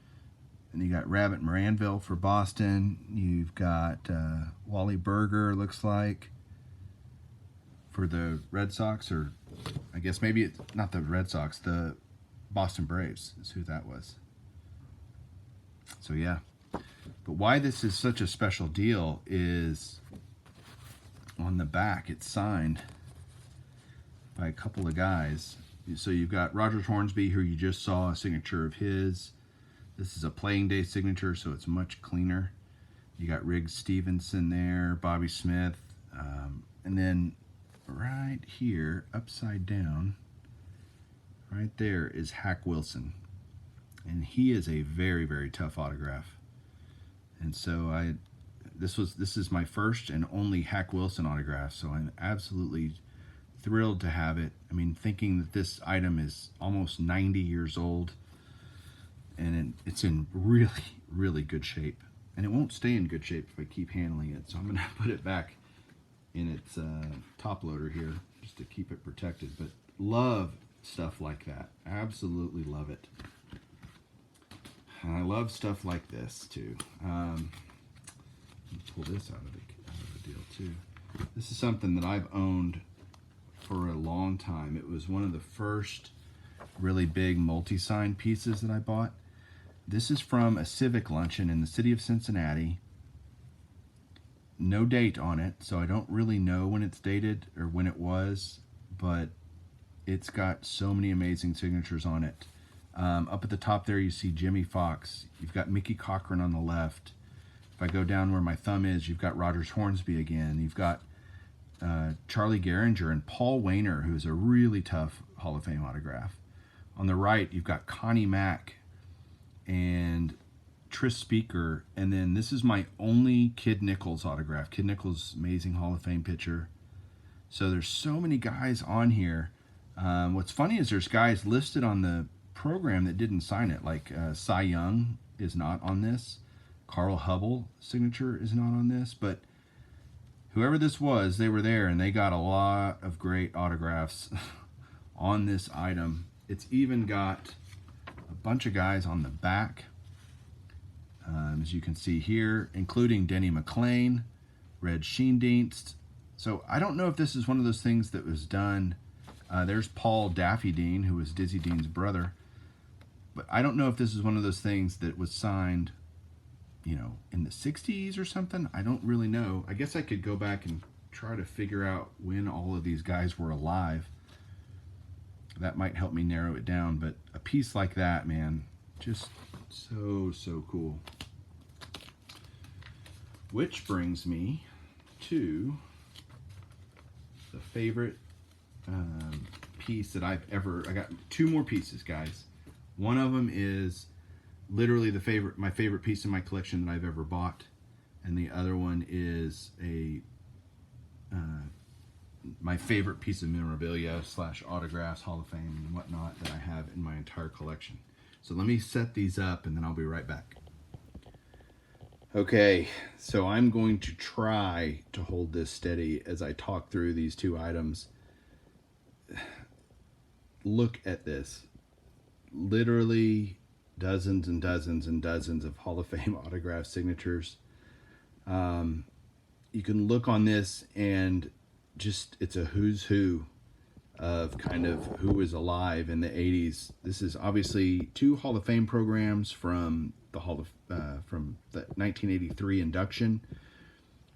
And you got Rabbit Moranville for Boston. You've got Wally Berger, looks like, for the Red Sox, or I guess maybe it's not the Red Sox, the Boston Braves is who that was. So yeah. But why this is such a special deal is on the back it's signed by a couple of guys. So you've got Rogers Hornsby, who you just saw a signature of his. This is a playing day signature, so it's much cleaner. You got Riggs Stevenson there, Bobby Smith, and then right here, upside down, right there is Hack Wilson. And he is a very, very tough autograph. And so this is my first and only Hack Wilson autograph, so I'm absolutely thrilled to have it. I mean, thinking that this item is almost 90 years old, and it's in really, really good shape. And it won't stay in good shape if I keep handling it. So I'm going to put it back in its top loader here, just to keep it protected. But love stuff like that. Absolutely love it. And I love stuff like this too. Pull this out of the deal too. This is something that I've owned for a long time. It was one of the first really big multi-sign pieces that I bought. This is from a civic luncheon in the city of Cincinnati. No date on it, so I don't really know when it's dated or when it was, but it's got so many amazing signatures on it. Up at the top there, you see Jimmy Fox. You've got Mickey Cochran on the left. If I go down where my thumb is, you've got Rogers Hornsby again. You've got Charlie Gehringer and Paul Wainer, who's a really tough Hall of Fame autograph. On the right, you've got Connie Mack and Tris Speaker. And then this is my only Kid Nichols autograph. Kid Nichols, amazing Hall of Fame pitcher. So there's so many guys on here. What's funny is there's guys listed on the program that didn't sign it, like Cy Young is not on this. Carl Hubble signature is not on this, but whoever this was, they were there and they got a lot of great autographs on this item. It's even got a bunch of guys on the back, as you can see here, including Denny McClain, Red Sheendienst. So I don't know if this is one of those things that was done. There's Paul Daffy Dean, who was Dizzy Dean's brother. But I don't know if this is one of those things that was signed, you know, in the 60s or something. I don't really know. I guess I could go back and try to figure out when all of these guys were alive. That might help me narrow it down. But a piece like that, man, just so cool. Which brings me to the favorite piece that I got two more pieces, guys. One of them is literally my favorite piece in my collection that I've ever bought, and the other one is my favorite piece of memorabilia / autographs, Hall of Fame and whatnot that I have in my entire collection. So let me set these up and then I'll be right back. Okay, so I'm going to try to hold this steady as I talk through these two items. Look at this. Literally dozens and dozens and dozens of Hall of Fame autograph signatures. You can look on this and just, it's a who's who of kind of who was alive in the 80s. This is obviously two Hall of Fame programs from the from the 1983 induction.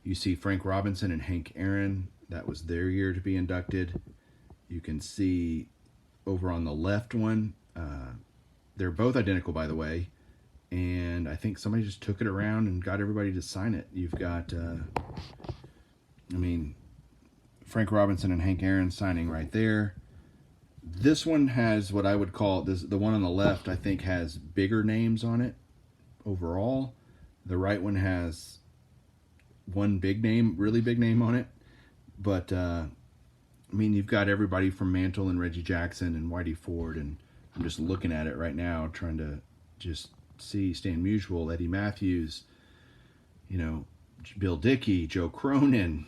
You see Frank Robinson and Hank Aaron. That was their year to be inducted. You can see over on the left one, they're both identical, by the way, and I think somebody just took it around and got everybody to sign it. You've got, Frank Robinson and Hank Aaron signing right there. This one has what I would call, the one on the left, I think, has bigger names on it overall. The right one has one big name, really big name on it. But, you've got everybody from Mantle and Reggie Jackson and Whitey Ford, and I'm just looking at it right now, trying to just see Stan Musial, Eddie Matthews, Bill Dickey, Joe Cronin,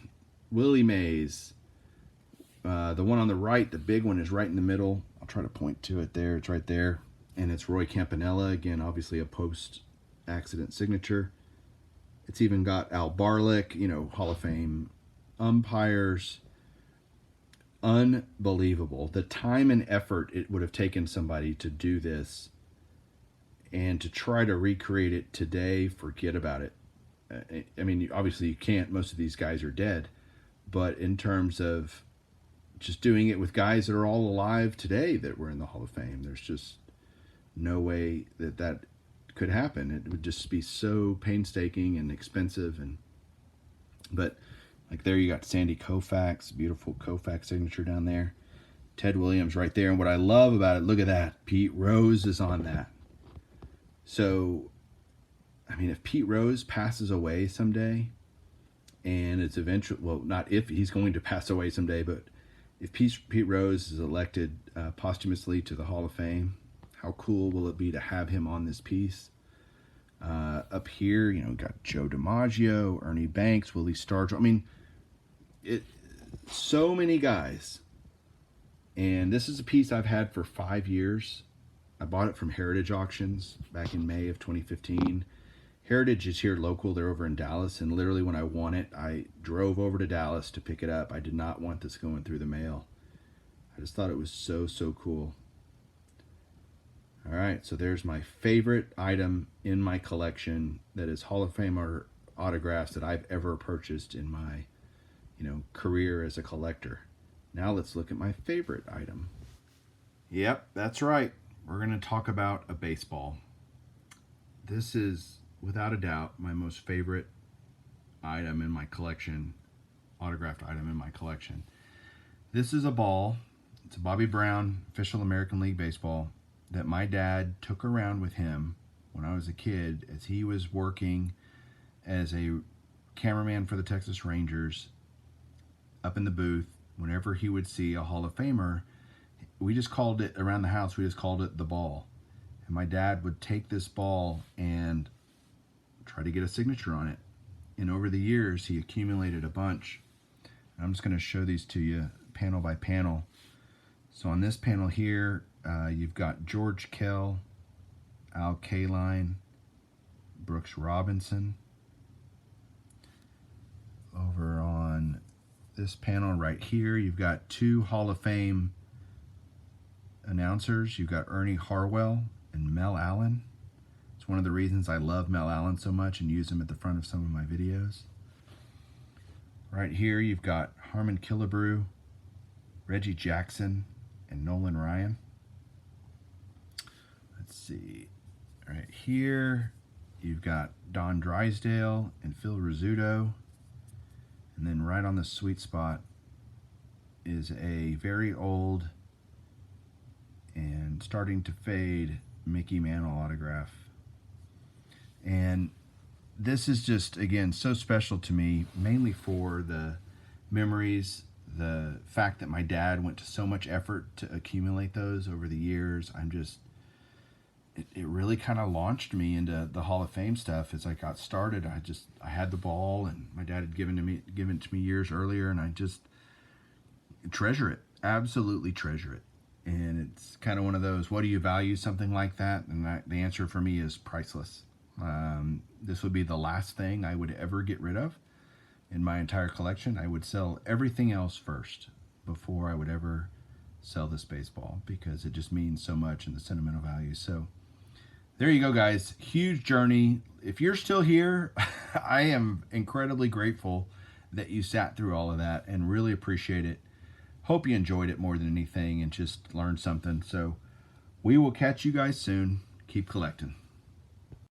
Willie Mays. The one on the right, the big one, is right in the middle. I'll try to point to it there. It's right there. And it's Roy Campanella, again, obviously a post-accident signature. It's even got Al Barlick, Hall of Fame umpires. Unbelievable. The time and effort it would have taken somebody to do this and to try to recreate it today, forget about it. Obviously you can't. Most of these guys are dead. But in terms of just doing it with guys that are all alive today that were in the Hall of Fame, there's just no way that could happen. It would just be so painstaking and expensive. But like there you got Sandy Koufax, beautiful Koufax signature down there. Ted Williams right there. And what I love about it, look at that. Pete Rose is on that. So, if Pete Rose passes away someday, and it's eventually, well, not if he's going to pass away someday, but if Pete Rose is elected posthumously to the Hall of Fame, how cool will it be to have him on this piece? Up here, got Joe DiMaggio, Ernie Banks, Willie Stargell. So many guys And this is a piece I've had for 5 years. I bought it from Heritage Auctions back in May of 2015. Heritage is here local. They're over in Dallas. And literally when I won it, I drove over to Dallas to pick it up. I did not want this going through the mail. I just thought it was so, so cool. All right, so there's my favorite item in my collection that is Hall of Fame autographs that I've ever purchased in my, career as a collector. Now let's look at my favorite item. Yep, that's right. We're going to talk about a baseball. This is, without a doubt, my most favorite item in my collection, autographed item in my collection. This is a ball. It's a Bobby Brown official American League baseball that my dad took around with him when I was a kid as he was working as a cameraman for the Texas Rangers up in the booth. Whenever he would see a Hall of Famer, we just called it, around the house, we just called it the ball. And my dad would take this ball and try to get a signature on it. And over the years, he accumulated a bunch. I'm just going to show these to you panel by panel. So on this panel here, you've got George Kell, Al Kaline, Brooks Robinson. Over on this panel right here, you've got 2 Hall of Fame announcers. You've got Ernie Harwell and Mel Allen. It's one of the reasons I love Mel Allen so much and use him at the front of some of my videos. Right here, you've got Harmon Killebrew, Reggie Jackson, and Nolan Ryan. Let's see. Right here, you've got Don Drysdale and Phil Rizzuto. And then right on the sweet spot is a very old and starting to fade Mickey Mantle autograph. And this is just, again, so special to me, mainly for the memories, the fact that my dad went to so much effort to accumulate those over the years. It really kind of launched me into the Hall of Fame stuff. As I got started, I had the ball, and my dad had given it to me years earlier, and I just treasure it, absolutely treasure it. And it's kind of one of those, what do you value something like that? And the answer for me is priceless. This would be the last thing I would ever get rid of in my entire collection. I would sell everything else first before I would ever sell this baseball, because it just means so much in the sentimental value. So there you go, guys. Huge journey. If you're still here, I am incredibly grateful that you sat through all of that and really appreciate it. Hope you enjoyed it more than anything and just learned something. So we will catch you guys soon. Keep collecting.